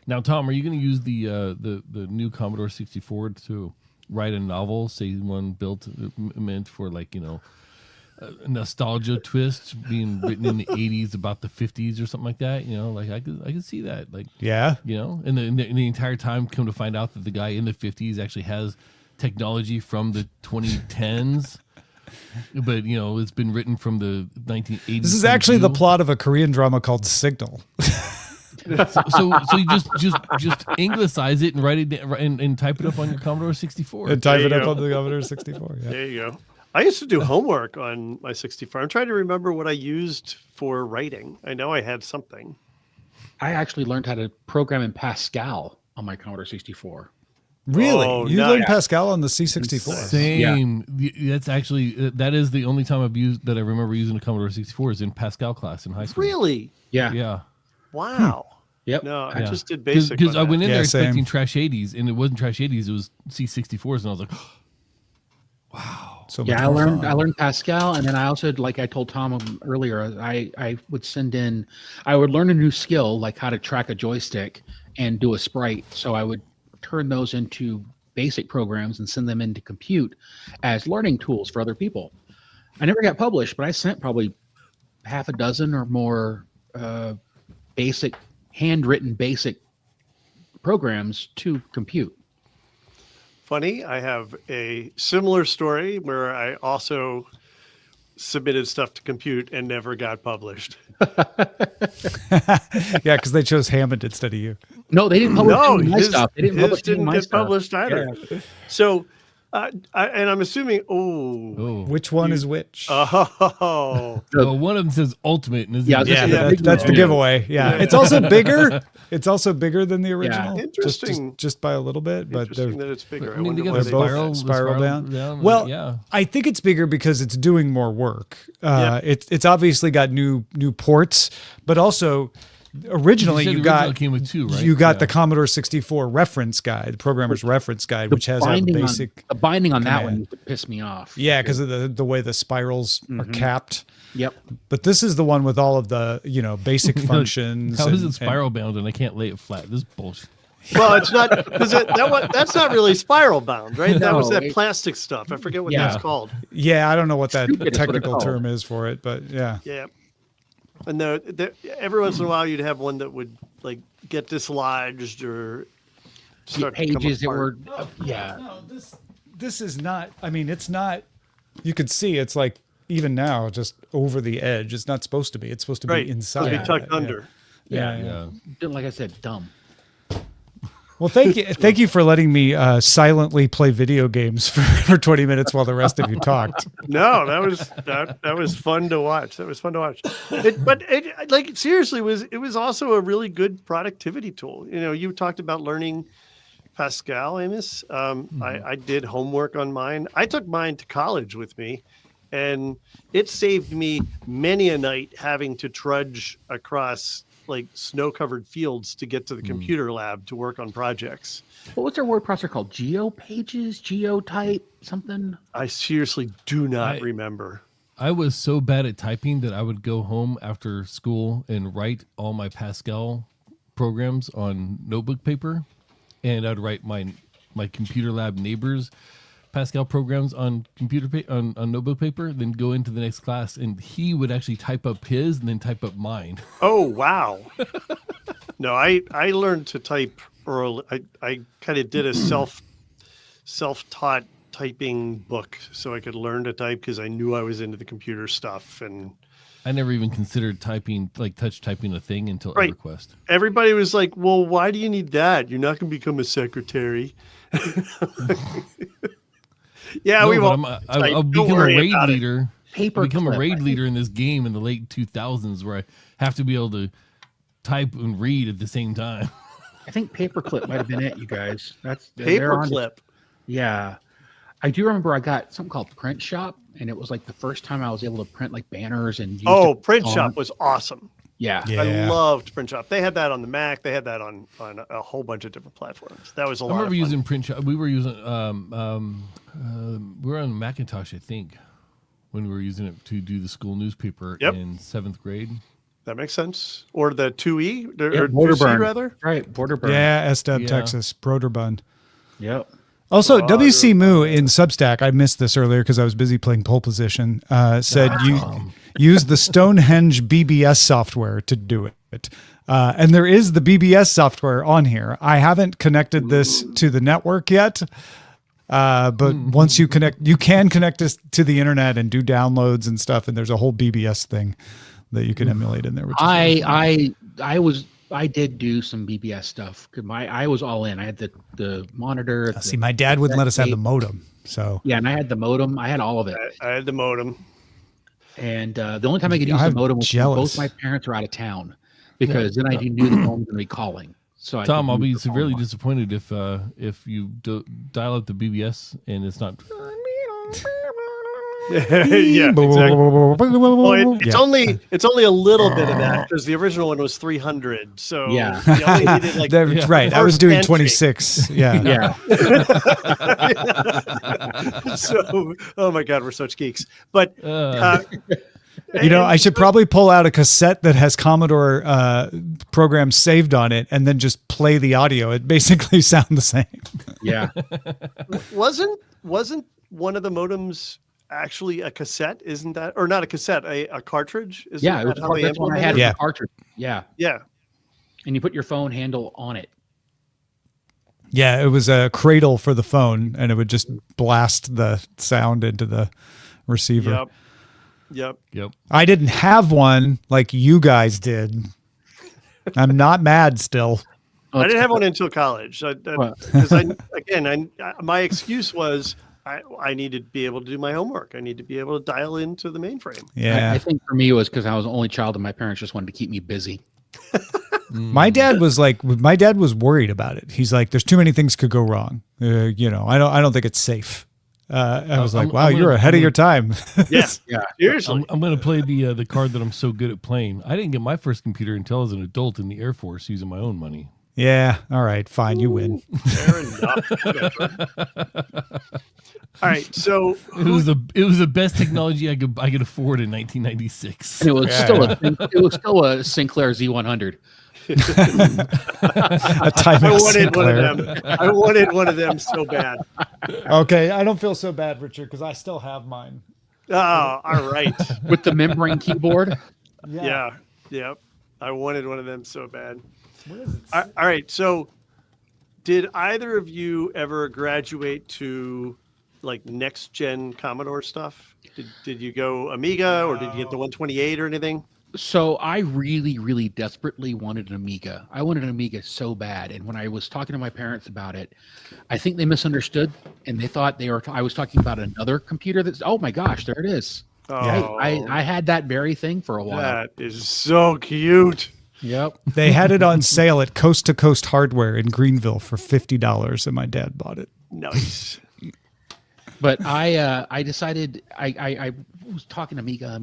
Now, Tom, are you going to use the new Commodore 64 to write a novel, say one meant for like, a nostalgia twist being written in the 80s about the 50s or something like that? Like I could see that. Like, Yeah. and the entire time come to find out that the guy in the 50s actually has technology from the 2010s. But it's been written from the 1980s. This is actually the plot of a Korean drama called Signal. So you just anglicize it and write it and type it up on your Commodore 64. And type There it you up go. on the Commodore 64. Yeah. There you go. I used to do homework on my 64. I'm trying to remember what I used for writing. I know I had something. I actually learned how to program in Pascal on my Commodore 64. Really? Oh, You nice. learned Pascal on the C64. Same. That's actually that is the only time I remember using a Commodore 64 is in Pascal class in high school. Really? Yeah. Yeah. Wow. Yep. No, I Yeah. just did basic. Because on I went in that. there Yeah, same. expecting Trash 80s, and it wasn't Trash 80s. It was C64s, and I was like, wow. So much Yeah, I more learned fun. Pascal, and then I also, like I told Tom earlier, I would I would learn a new skill, like how to track a joystick and do a sprite. So I would turn those into basic programs and send them into compute as learning tools for other people. I never got published, but I sent probably half a dozen or more basic, handwritten basic programs to compute. Funny, I have a similar story where I also submitted stuff to compute and never got published. Yeah, because they chose Hammond instead of you. No, they didn't publish No, any of my his, stuff. They didn't his publish any of didn't my get stuff. published either. Yeah. So And I'm assuming. Oh. Which one is which? Oh. Well, one of them says ultimate, and is Yeah, I was gonna say, that's the giveaway. Yeah. Yeah. It's also bigger. It's also bigger than the original. Interesting. Just by a little bit, but they're Interesting that it's bigger. I mean, they wonder got why the they- both spiral down. Well, yeah. I think it's bigger because it's doing more work. Yeah. It's obviously got new ports, but also originally said you the original got came with two, right? you got Yeah. the Commodore 64 reference guide, the programmer's reference guide, which has all the basic. the binding on that command. one used to piss me off. Yeah, because of the way the spirals are capped. Yep. But this is the one with all of the basic functions. How is and- it spiral bound and I can't lay it flat? This is bullshit. Well, it's not because that's not really spiral bound, right? That was No, that plastic stuff. I forget what Yeah. that's called. Yeah, I don't know what that Stupid is what it's technical called. term is for it, but yeah. Yeah. And every once in a while, you'd have one that would like get dislodged or start to come Pages that apart. were yeah. No, this is not. I mean, it's not. You could see it's like even now just over the edge. It's not supposed to be. It's supposed to Right. be inside. It'll be tucked Yeah. under. Yeah. Yeah. Like I said, dumb. Well, thank you for letting me silently play video games for 20 minutes while the rest of you talked. No, that was fun to watch. That was fun to watch. But like seriously it was also a really good productivity tool. You talked about learning Pascal, Amos. I did homework on mine. I took mine to college with me, and it saved me many a night having to trudge across like snow-covered fields to get to the computer lab to work on projects. What was their word processor called? GeoPages? GeoType? Something? I seriously do not I- remember. I was so bad at typing that I would go home after school and write all my Pascal programs on notebook paper, and I'd write my computer lab neighbors' Pascal programs on on notebook paper. Then go into the next class, and he would actually type up his and then type up mine. Oh, wow. No, I learned to type early. I kind of did a self-taught typing book so I could learn to type because I knew I was into the computer stuff. And I never even considered typing, like touch typing, a thing until Right. EverQuest. everybody was like, well, why do you need that? You're not going to become a secretary. Yeah, No, we but won't. I'll Don't become a worry raid about it. leader. Paper Become a clip, raid I think. leader in this game in the late 2000s, where I have to be able to type and read at the same time. I think paperclip might have been it, you guys. They're on- Paperclip. Yeah. I do remember I got something called Print Shop, and it was like the first time I was able to print like banners and use Oh, the Print font. Shop was awesome. Yeah. Yeah. I loved Print Shop. They had that on the Mac. They had that on a whole bunch of different platforms. That was a I lot of remember fun. using print shop. We were using we were on Macintosh, I think, when we were using it to do the school newspaper Yep. in 7th grade. That makes sense. Or the 2E Yeah, or Border 2C Burn. rather. Right. Border burn. Yeah, SW Yeah. Texas, Broderbund. Yep. Also, Oh, WC Moo in Substack, I missed this earlier because I was busy playing Pole Position, said you use the Stonehenge BBS software to do it. And there is the BBS software on here. I haven't connected this to the network yet. But once you connect, you can connect this to the internet and do downloads and stuff. And there's a whole BBS thing that you can emulate in there. Which is really fun. I did do some BBS stuff. 'Cause I was all in. I had the monitor. See, my dad wouldn't let us have the modem. So Yeah, and I had the modem. I had all of it. I had the modem. And the only time I could use I'm the modem was when jealous. both my parents were out of town, because then I knew the phone was going to be calling. So Tom, I'll be use the phone severely line. disappointed if you dial up the BBS and it's not. Yeah, exactly. Well, it's Yeah. only a little bit of that because the original one was 300. So Yeah. you only needed like That's right. I was first doing entry. 26. Yeah. Yeah. So, oh my God, we're such geeks. But I should probably pull out a cassette that has Commodore programs saved on it and then just play the audio. It basically sound the same. Yeah. wasn't one of the modems actually a cassette? Isn't that, or not a cassette, a cartridge? Isn't Yeah. It that was how they that's what I implemented had. it? Yeah. A cartridge. Yeah. Yeah. And you put your phone handle on it. Yeah, it was a cradle for the phone, and it would just blast the sound into the receiver. Yep. Yep. I didn't have one like you guys did. I'm not mad still. Oh, I didn't it's- have one until college. What? Because my excuse was I need to be able to do my homework. I need to be able to dial into the mainframe. Yeah. I think for me it was because I was the only child and my parents just wanted to keep me busy. My dad was worried about it. He's like, there's too many things could go wrong. I don't think it's safe. I was like, wow, you're ahead of your time. Yeah. Seriously. I'm going to play the card that I'm so good at playing. I didn't get my first computer until I was an adult in the Air Force using my own money. Yeah. All right. Fine. You win. Fair enough. Whatever. All right. So It was the best technology I could afford in 1996. And it was still a Sinclair Z100. A I Timex wanted Sinclair. one of them. I wanted one of them so bad. Okay. I don't feel so bad, Richard, because I still have mine. Oh, all right. With the membrane keyboard. Yeah. Yep. I wanted one of them so bad. Where is it? All right. So, did either of you ever graduate to like next gen Commodore stuff? Did you go Amiga or did you get the 128 or anything? So I really, really desperately wanted an Amiga. I wanted an Amiga so bad. And when I was talking to my parents about it, I think they misunderstood and they thought I was talking about another computer that's, oh my gosh, there it is. Oh, I had that very thing for a while. that is so cute. Yep. They had it on sale at Coast to Coast Hardware in Greenville for $50, and my dad bought it. Nice. But I decided I was talking Amiga,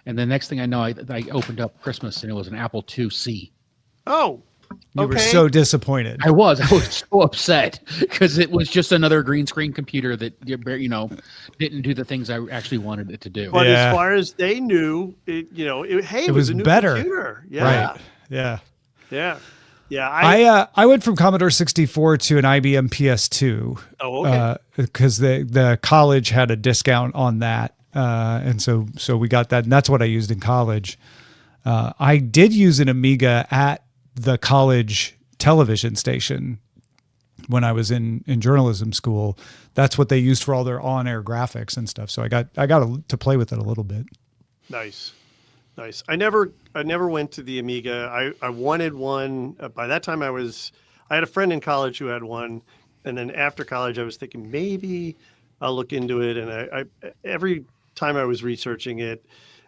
and the next thing I know, I opened up Christmas and it was an Apple IIc. Oh, You were okay. so disappointed. I was so upset because it was just another green screen computer that didn't do the things I actually wanted it to do. But Yeah. as far as they knew, it It was was a new better. computer. Yeah. Right. Yeah. Yeah. Yeah. I went from Commodore 64 to an IBM PS2 Oh, okay. because the college had a discount on that, and so we got that, and that's what I used in college. I did use an Amiga at the college television station when I was in journalism school. That's what they used for all their on-air graphics and stuff. So I got to play with it a little bit. Nice. I never went to the Amiga. I wanted one. By that time I had a friend in college who had one. And then after college, I was thinking maybe I'll look into it. And I every time I was researching it,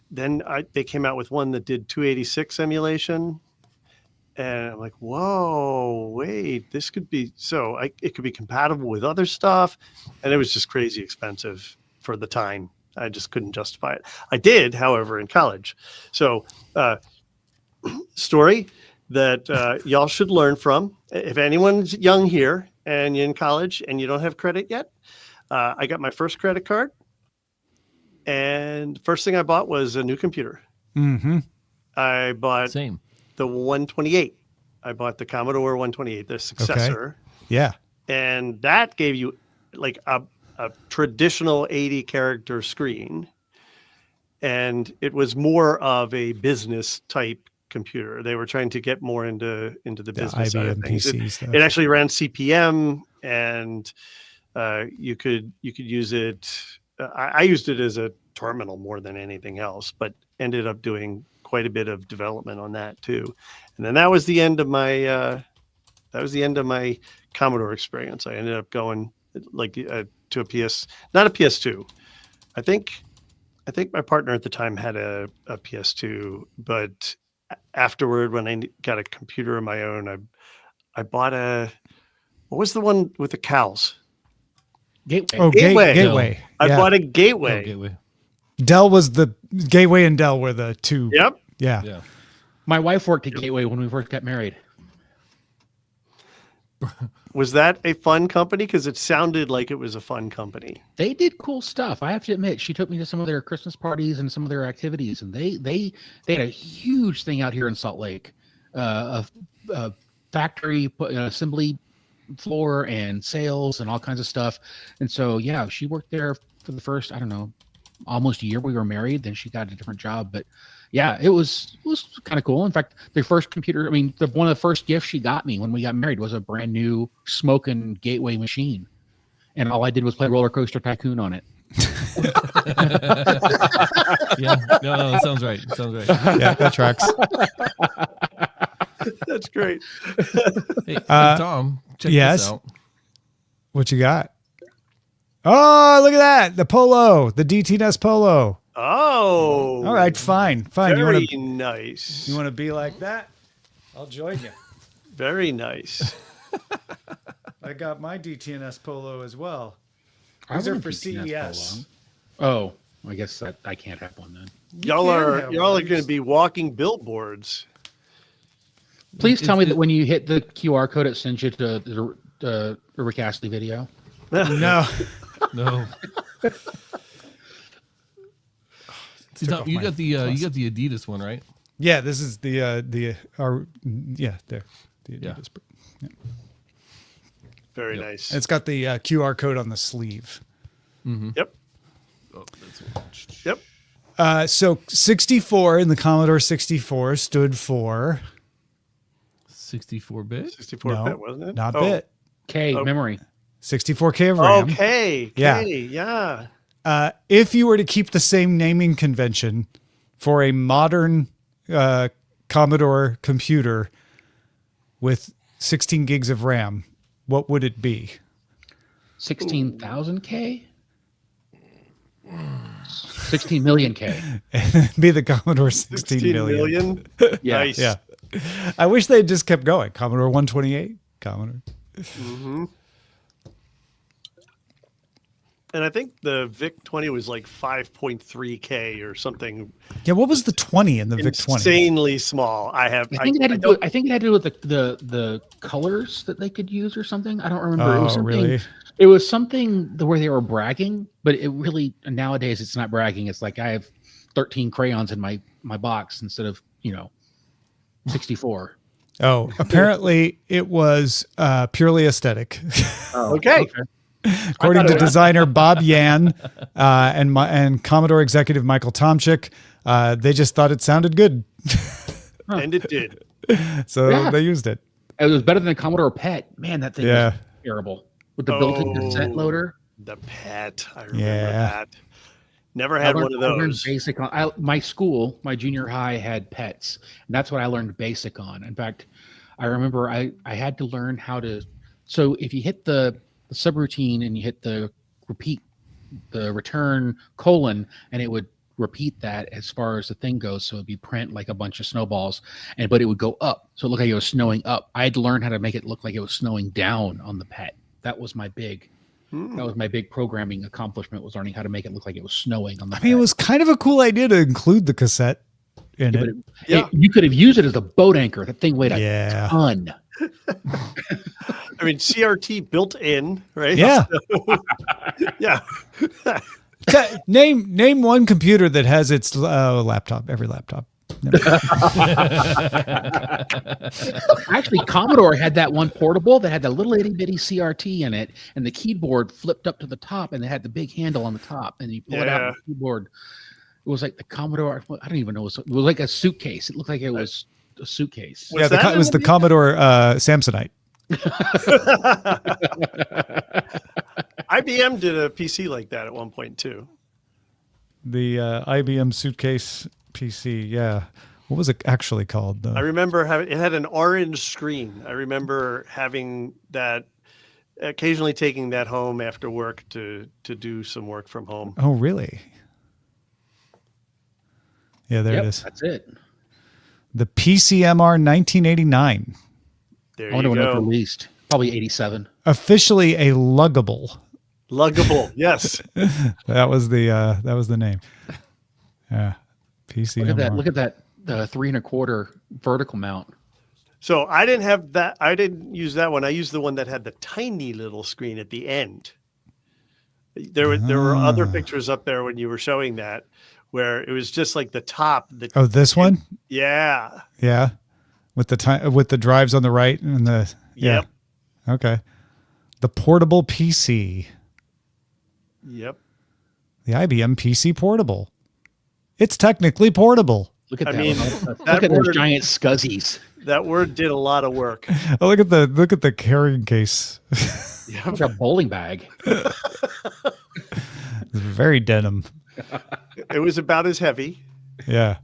then they came out with one that did 286 emulation. And I'm like, whoa, wait, this could be, it could be compatible with other stuff. And it was just crazy expensive for the time. I just couldn't justify it. I did, however, in college. So, story that y'all should learn from. If anyone's young here and you're in college and you don't have credit yet, I got my first credit card. And first thing I bought was a new computer. Mm-hmm. I bought Same. the 128. I bought the Commodore 128, the successor. Yeah. And that gave you like a traditional 80 character screen. And it was more of a business type computer. They were trying to get more into the business side of IBM things. PC stuff. It actually ran CPM, and you could use it. I used it as a terminal more than anything else, but ended up doing quite a bit of development on that too. And then that was the end of my Commodore experience. I ended up going like to a not a PS2. I think my partner at the time had a PS2, but afterward, when I got a computer of my own, I bought what was the one with the cows? Gateway. Oh, Gateway. Gateway. I Yeah. bought a Oh, Gateway. Gateway. Dell was the Gateway, and Dell were the two. Yep. Yeah. Yeah. My wife worked at Gateway when we first got married. Was that a fun company? Because it sounded like it was a fun company. They did cool stuff. I have to admit, she took me to some of their Christmas parties and some of their activities, and they had a huge thing out here in Salt Lake, a factory, assembly floor, and sales, and all kinds of stuff. And so, yeah, she worked there for the first, I don't know, almost a year we were married. Then she got a different job, but yeah, it was kind of cool. In fact, the first computer, one of the first gifts she got me when we got married was a brand new smoking Gateway machine. And all I did was play Roller Coaster Tycoon on it. Yeah. No, that sounds right. Yeah, that tracks. That's great. Hey, Tom, check yes. this out. What you got? Oh, look at that. The Polo, the DTNS Polo. Oh. All right, fine. Very nice. You want to be like that? I'll join you. Very nice. I got my DTNS Polo as well. I These are want a for DTNS CES. Polo. Oh, I guess that I can't have one then. Y'all are have going ones. to be walking billboards. Please tell me that when you hit the QR code, it sends you to the Rick Astley video. No. No. Tom, you my got the Adidas one, right? Yeah, this is there. The Yeah. Adidas. Yeah. Very Yep. nice. It's got the QR code on the sleeve. Yep. Oh, that's Yep. So 64 in the Commodore 64 stood for 64-bit. 64 bit, no, wasn't it? not Oh. bit. K memory. 64K of RAM. Okay. Yeah. Yeah. If you were to keep the same naming convention for a modern Commodore computer with 16 gigs of RAM, what would it be? 16,000 K. 16 million K. It'd be the Commodore 16 16 million. million. Yeah. Nice. Yeah. I wish they just kept going. Commodore 128, Commodore. Mm-hmm. And I think the VIC 20 was like 5.3K or something Yeah, what was the 20 in the VIC 20? insanely small. I think it had to do. I think it had to do with the colors that they could use or something. I don't remember. It was Oh, something. really? It was something where they were bragging, but it really nowadays it's not bragging. It's like I have 13 crayons in my box instead of 64. Oh, apparently it was purely aesthetic. Oh, Okay. According to it was- designer Bob Yan and Commodore executive Michael Tomchik, they just thought it sounded good. And it did. So Yeah. they used it. It was better than the Commodore PET. Man, that thing Yeah. was terrible with the built-in cassette Oh. loader. The PET. I remember Yeah. that. Never had one of I learned those. basic on my school. My junior high had PETs, and that's what I learned basic on. In fact, I remember I had to learn how to. So if you hit the subroutine and you hit the return colon, and it would repeat that as far as the thing goes. So it'd be print like a bunch of snowballs, but it would go up. So it looked like it was snowing up. I had to learn how to make it look like it was snowing down on the PET. That was my big programming accomplishment, was learning how to make it look like it was snowing on the I mean, it PET. was kind of a cool idea to include the cassette in But it. Yeah. you could have used it as a boat anchor. That thing weighed a Yeah. ton. I mean, CRT built in, right? Yeah. Yeah. Name one computer that has its laptop, every laptop. Actually, Commodore had that one portable that had the little itty bitty CRT in it, and the keyboard flipped up to the top, and it had the big handle on the top, and you pull it out Yeah. of the keyboard. It was like the Commodore. I don't even know. It was like a suitcase. It looked like it was a suitcase. Was Yeah, that it was in the the- Commodore Samsonite. IBM did a PC like that at one point too. The IBM suitcase PC. Yeah. What was it actually called? I remember it had an orange screen. I remember having that, occasionally taking that home after work to do some work from home. Oh, really? Yeah, there Yep, it is. that's it. The PCMR 1989. There I wonder you when it was go. released. Probably 87. Officially a luggable. Luggable. Yes. That was the name. Yeah. PCMR. Look at that. The 3 1/4 vertical mount. So I didn't have that. I didn't use that one. I used the one that had the tiny little screen at the end. There were other pictures up there when you were showing that, where it was just like the top. Oh, this one? Yeah. Yeah. With the drives on the right and the Yep. Yeah. Okay. The portable PC. Yep. The IBM PC portable. It's technically portable. Look at I that. mean, one. that Look at those word- giant scuzzies. That word did a lot of work. Oh, look at the carrying case. Like a bowling bag. It's very denim. It was about as heavy. Yeah.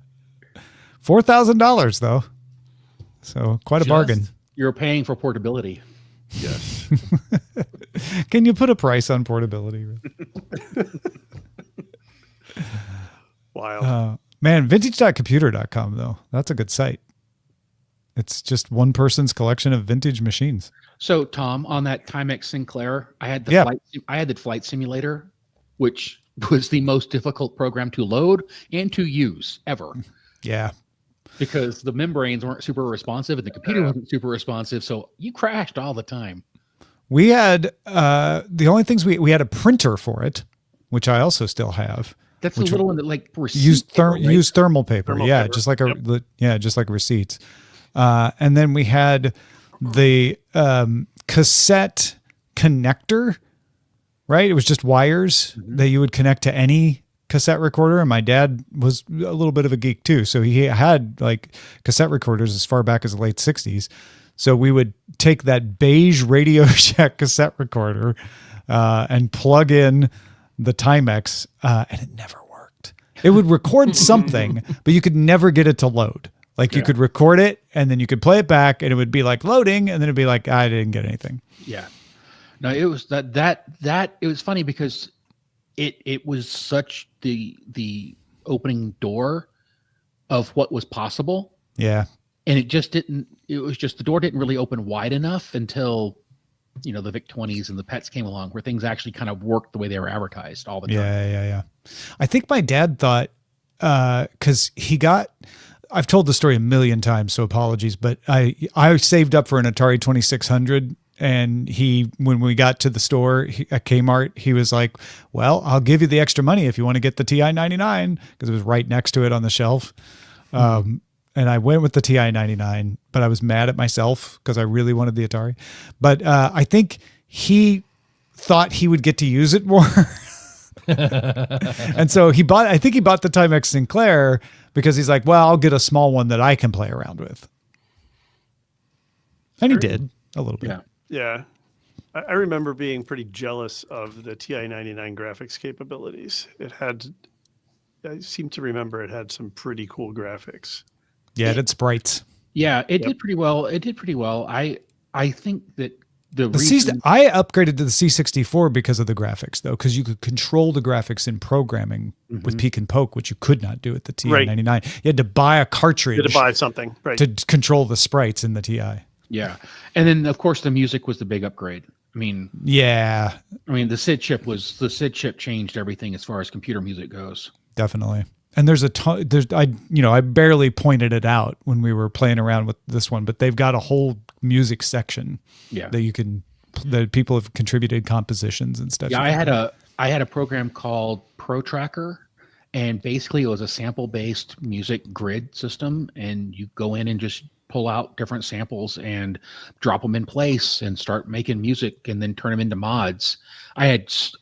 $4,000 though. So quite a bargain. You're paying for portability. Yes. Can you put a price on portability? Wild. Man, vintage.computer.com, though. That's a good site. It's just one person's collection of vintage machines. So, Tom, on that Timex Sinclair, I had the flight simulator, which was the most difficult program to load and to use ever. Yeah. Because the membranes weren't super responsive and the computer wasn't super responsive, so you crashed all the time. We had the only things we had a printer for it, which I also still have. That's the little one that like used thermal paper. Thermal yeah, paper. just like just like receipts. And then we had the cassette connector, right? It was just wires that you would connect to any cassette recorder. And my dad was a little bit of a geek too. So he had like cassette recorders as far back as the late 60s. So we would take that beige Radio Shack cassette recorder and plug in the Timex, and it never worked. It would record something, but you could never get it to load. Like you could record it and then you could play it back and it would be like loading and then it'd be like, I didn't get anything. Yeah. No, it was that it was funny because it was such the opening door of what was possible. Yeah. And it was just the door didn't really open wide enough until, the VIC-20s and the PETs came along where things actually kind of worked the way they were advertised all the time. Yeah. I think my dad thought, cause I've told the story a million times, so apologies, but I saved up for an Atari 2600 and when we got to the store at Kmart, he was like, well, I'll give you the extra money if you want to get the TI-99 because it was right next to it on the shelf. And I went with the TI-99, but I was mad at myself because I really wanted the Atari. But I think he thought he would get to use it more. And so I think he bought the Timex Sinclair because he's like, well, I'll get a small one that I can play around with. And he did a little bit. Yeah. I remember being pretty jealous of the TI-99 graphics capabilities. I seem to remember it had some pretty cool graphics. Yeah, it had sprites. Yeah, it did pretty well. I think that I upgraded to the C64 because of the graphics, though, because you could control the graphics in programming with Peek and Poke, which you could not do at the TI-99. You had to buy a cartridge. You had to buy something, right, to control the sprites in the TI. Yeah, and then of course the music was the big upgrade. I mean, the SID chip changed everything as far as computer music goes. Definitely. And there's I barely pointed it out when we were playing around with this one, but they've got a whole music section that people have contributed compositions and stuff. Yeah, I had a program called Pro Tracker, and basically it was a sample-based music grid system, and you go in and just pull out different samples and drop them in place and start making music and then turn them into mods. I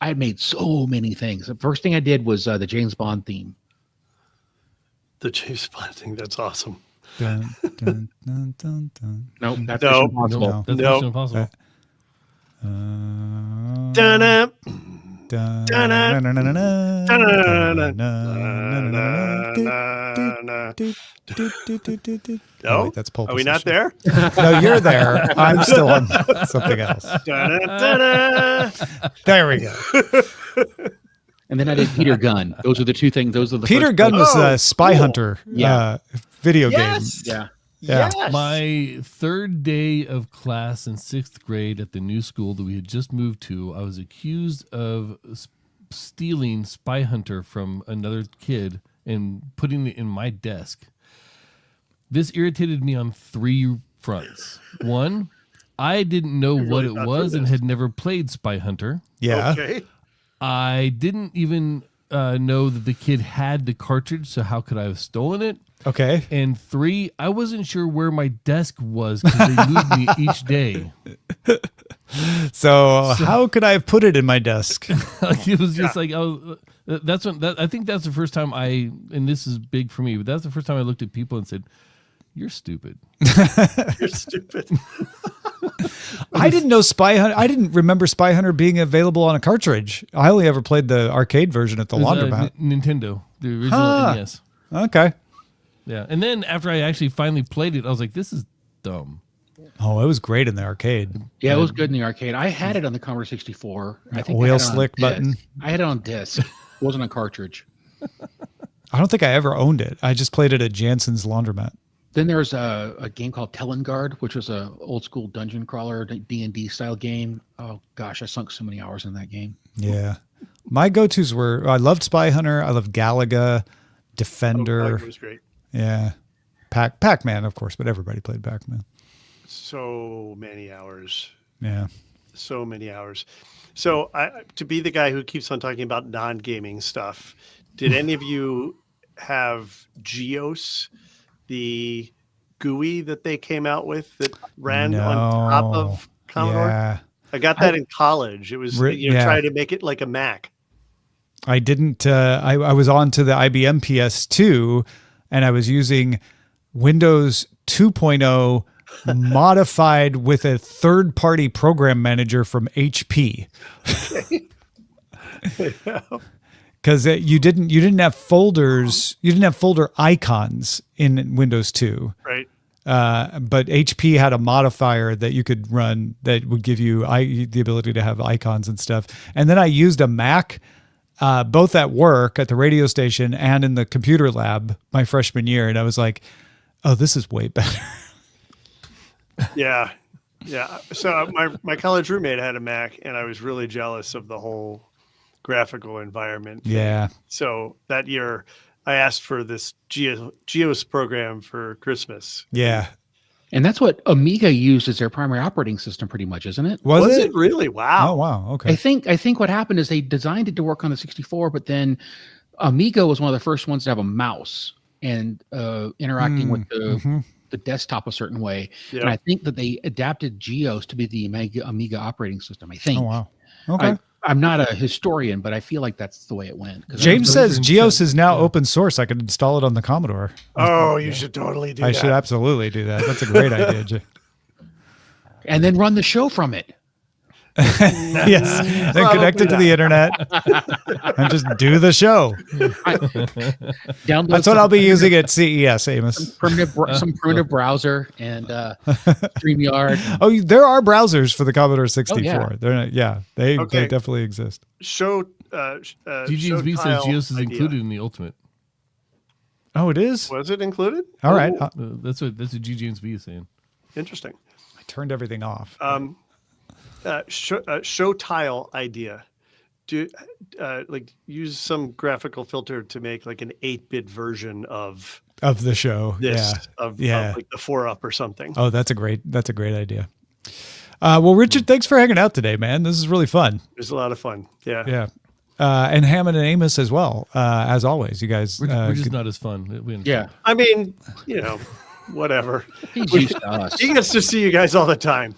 had made so many things. The first thing I did was the James Bond theme. The James Bond thing, that's awesome. Dun, dun, dun, dun, dun. Nope, that's No. Mission Impossible. That's Mission Impossible. Dun-up. Oh, wait, that's Pulp Are we not Position. there? No, you're there. I'm still on something else. There we go. And then I did Peter Gunn. Those are the two things. Those are the Peter first Gunn was Oh, a Spy cool. Hunter video Yes. Yeah. game. Yeah. Yes. My third day of class in sixth grade at the new school that we had just moved to, I was accused of stealing Spy Hunter from another kid and putting it in my desk. This irritated me on three fronts. One, I didn't know what really it thought was through and this. had never played Spy Hunter. Yeah. Okay. I didn't even know that the kid had the cartridge, so how could I have stolen it? Okay. And three, I wasn't sure where my desk was because they moved me each day. So how could I have put it in my desk? Like, it was just like I was. I think that's the first time and this is big for me, but that's the first time I looked at people and said, "You're stupid." You're stupid. I didn't know Spy Hunter. I didn't remember Spy Hunter being available on a cartridge. I only ever played the arcade version at the It was, laundromat. Nintendo, the original Huh. NES. Okay. Yeah, and then after I actually finally played it, I was like, "This is dumb." Oh, it was great in the arcade. Yeah, it was good in the arcade. I had it on the Commodore 64. I think I Oil had it on slick disc. button. I had it on disc. It wasn't on cartridge. I don't think I ever owned it. I just played it at Jansen's Laundromat. Then there's a game called Telengard, which was a old school dungeon crawler D&D style game. Oh gosh, I sunk so many hours in that game. Yeah. My go-tos were, I loved Spy Hunter. I loved Galaga, Defender. It was great. Yeah. Pac-Man, of course, but everybody played Pac-Man. So many hours. Yeah. So many hours. So to be the guy who keeps on talking about non-gaming stuff, did any of you have Geos, the GUI that they came out with that ran on top of Commodore? Yeah. I got that in college. It was trying to make it like a Mac. I didn't, I was on to the IBM PS2 and I was using Windows 2.0 modified with a third-party program manager from HP. Because you didn't have folders, you didn't have folder icons in Windows 2. Right. But HP had a modifier that you could run that would give you the ability to have icons and stuff. And then I used a Mac, both at work at the radio station and in the computer lab my freshman year. And I was like, oh, this is way better. Yeah. Yeah. So my college roommate had a Mac and I was really jealous of the whole graphical environment thing. Yeah. So that year I asked for this Geos program for Christmas. Yeah. And that's what Amiga used as their primary operating system, pretty much, isn't it? Was it really? Wow. Oh, wow. Okay. I think what happened is they designed it to work on the 64, but then Amiga was one of the first ones to have a mouse and interacting with the desktop a certain way. Yep. And I think that they adapted Geos to be the Amiga operating system. I think. Oh, wow. Okay. I'm not a historian, but I feel like that's the way it went. James says Geos is now open source. I could install it on the Commodore. Oh, you should totally do that. I should absolutely do that. That's a great idea. And then run the show from it. Yes. Then connect it to the internet and just do the show. That's what I'll be using at CES, Amos. Some primitive browser and StreamYard. Oh, there are browsers for the Commodore 64. Oh, yeah. They're not, they definitely exist. GGSB says Geos is included in the Ultimate. Oh, it is? Was it included? All right. That's what GGSB is saying. Interesting. I turned everything off. Show tile idea. Do use some graphical filter to make like an 8-bit version of the show. This of like the 4-up or something. Oh, that's a great idea. Well, Richard, thanks for hanging out today, man. This is really fun. It was a lot of fun. Yeah. Yeah. And Hammond and Amos as well. As always, you guys. We're just not as fun. Yeah. I mean, whatever. He's used to us. He gets to see you guys all the time.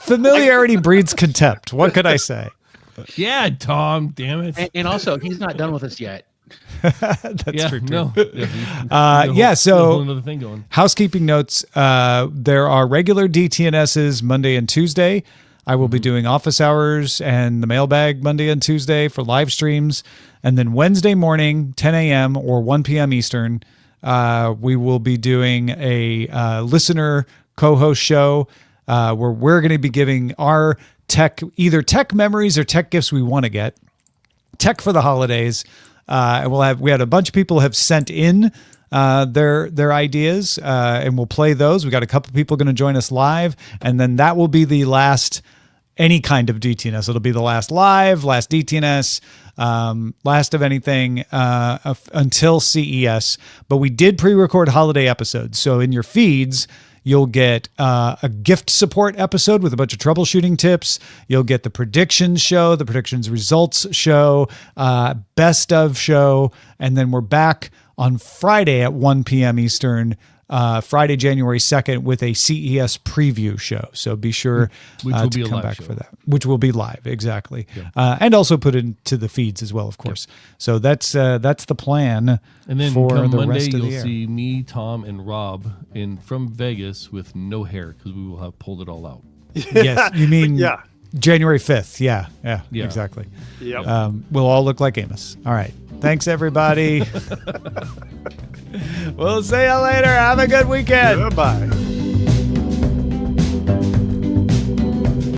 Familiarity breeds contempt. What could I say? Yeah, Tom, damn it. And also, he's not done with us yet. That's true. No. So another thing going. Housekeeping notes. There are regular DTNSs Monday and Tuesday. I will be doing office hours and the mailbag Monday and Tuesday for live streams. And then Wednesday morning, 10 a.m. or 1 p.m. Eastern, we will be doing a listener co-host show where we're going to be giving our either tech memories or tech gifts we want to get. Tech for the holidays. And we had a bunch of people have sent in their ideas, and we'll play those. We got a couple people going to join us live, and then that will be the last any kind of DTNS. It'll be the last live, last DTNS, last of anything until CES. But we did pre-record holiday episodes, so in your feeds, you'll get a gift support episode with a bunch of troubleshooting tips. You'll get the predictions show, the predictions results show, best of show, and then we're back on Friday at 1 p.m. Eastern, Friday, January 2nd, with a CES preview show. So be sure to come back for that, which will be live, exactly. Yeah. And also put into the feeds as well, of course. Yeah. So that's the plan. And then for come the Monday, rest of you'll the year. see me, Tom, and Rob from Vegas with no hair because we will have pulled it all out. Yes, you mean Yeah. January 5th. Yeah, Yeah. exactly. Yep. We'll all look like Amos. All right. Thanks, everybody. We'll see you later. Have a good weekend. Goodbye.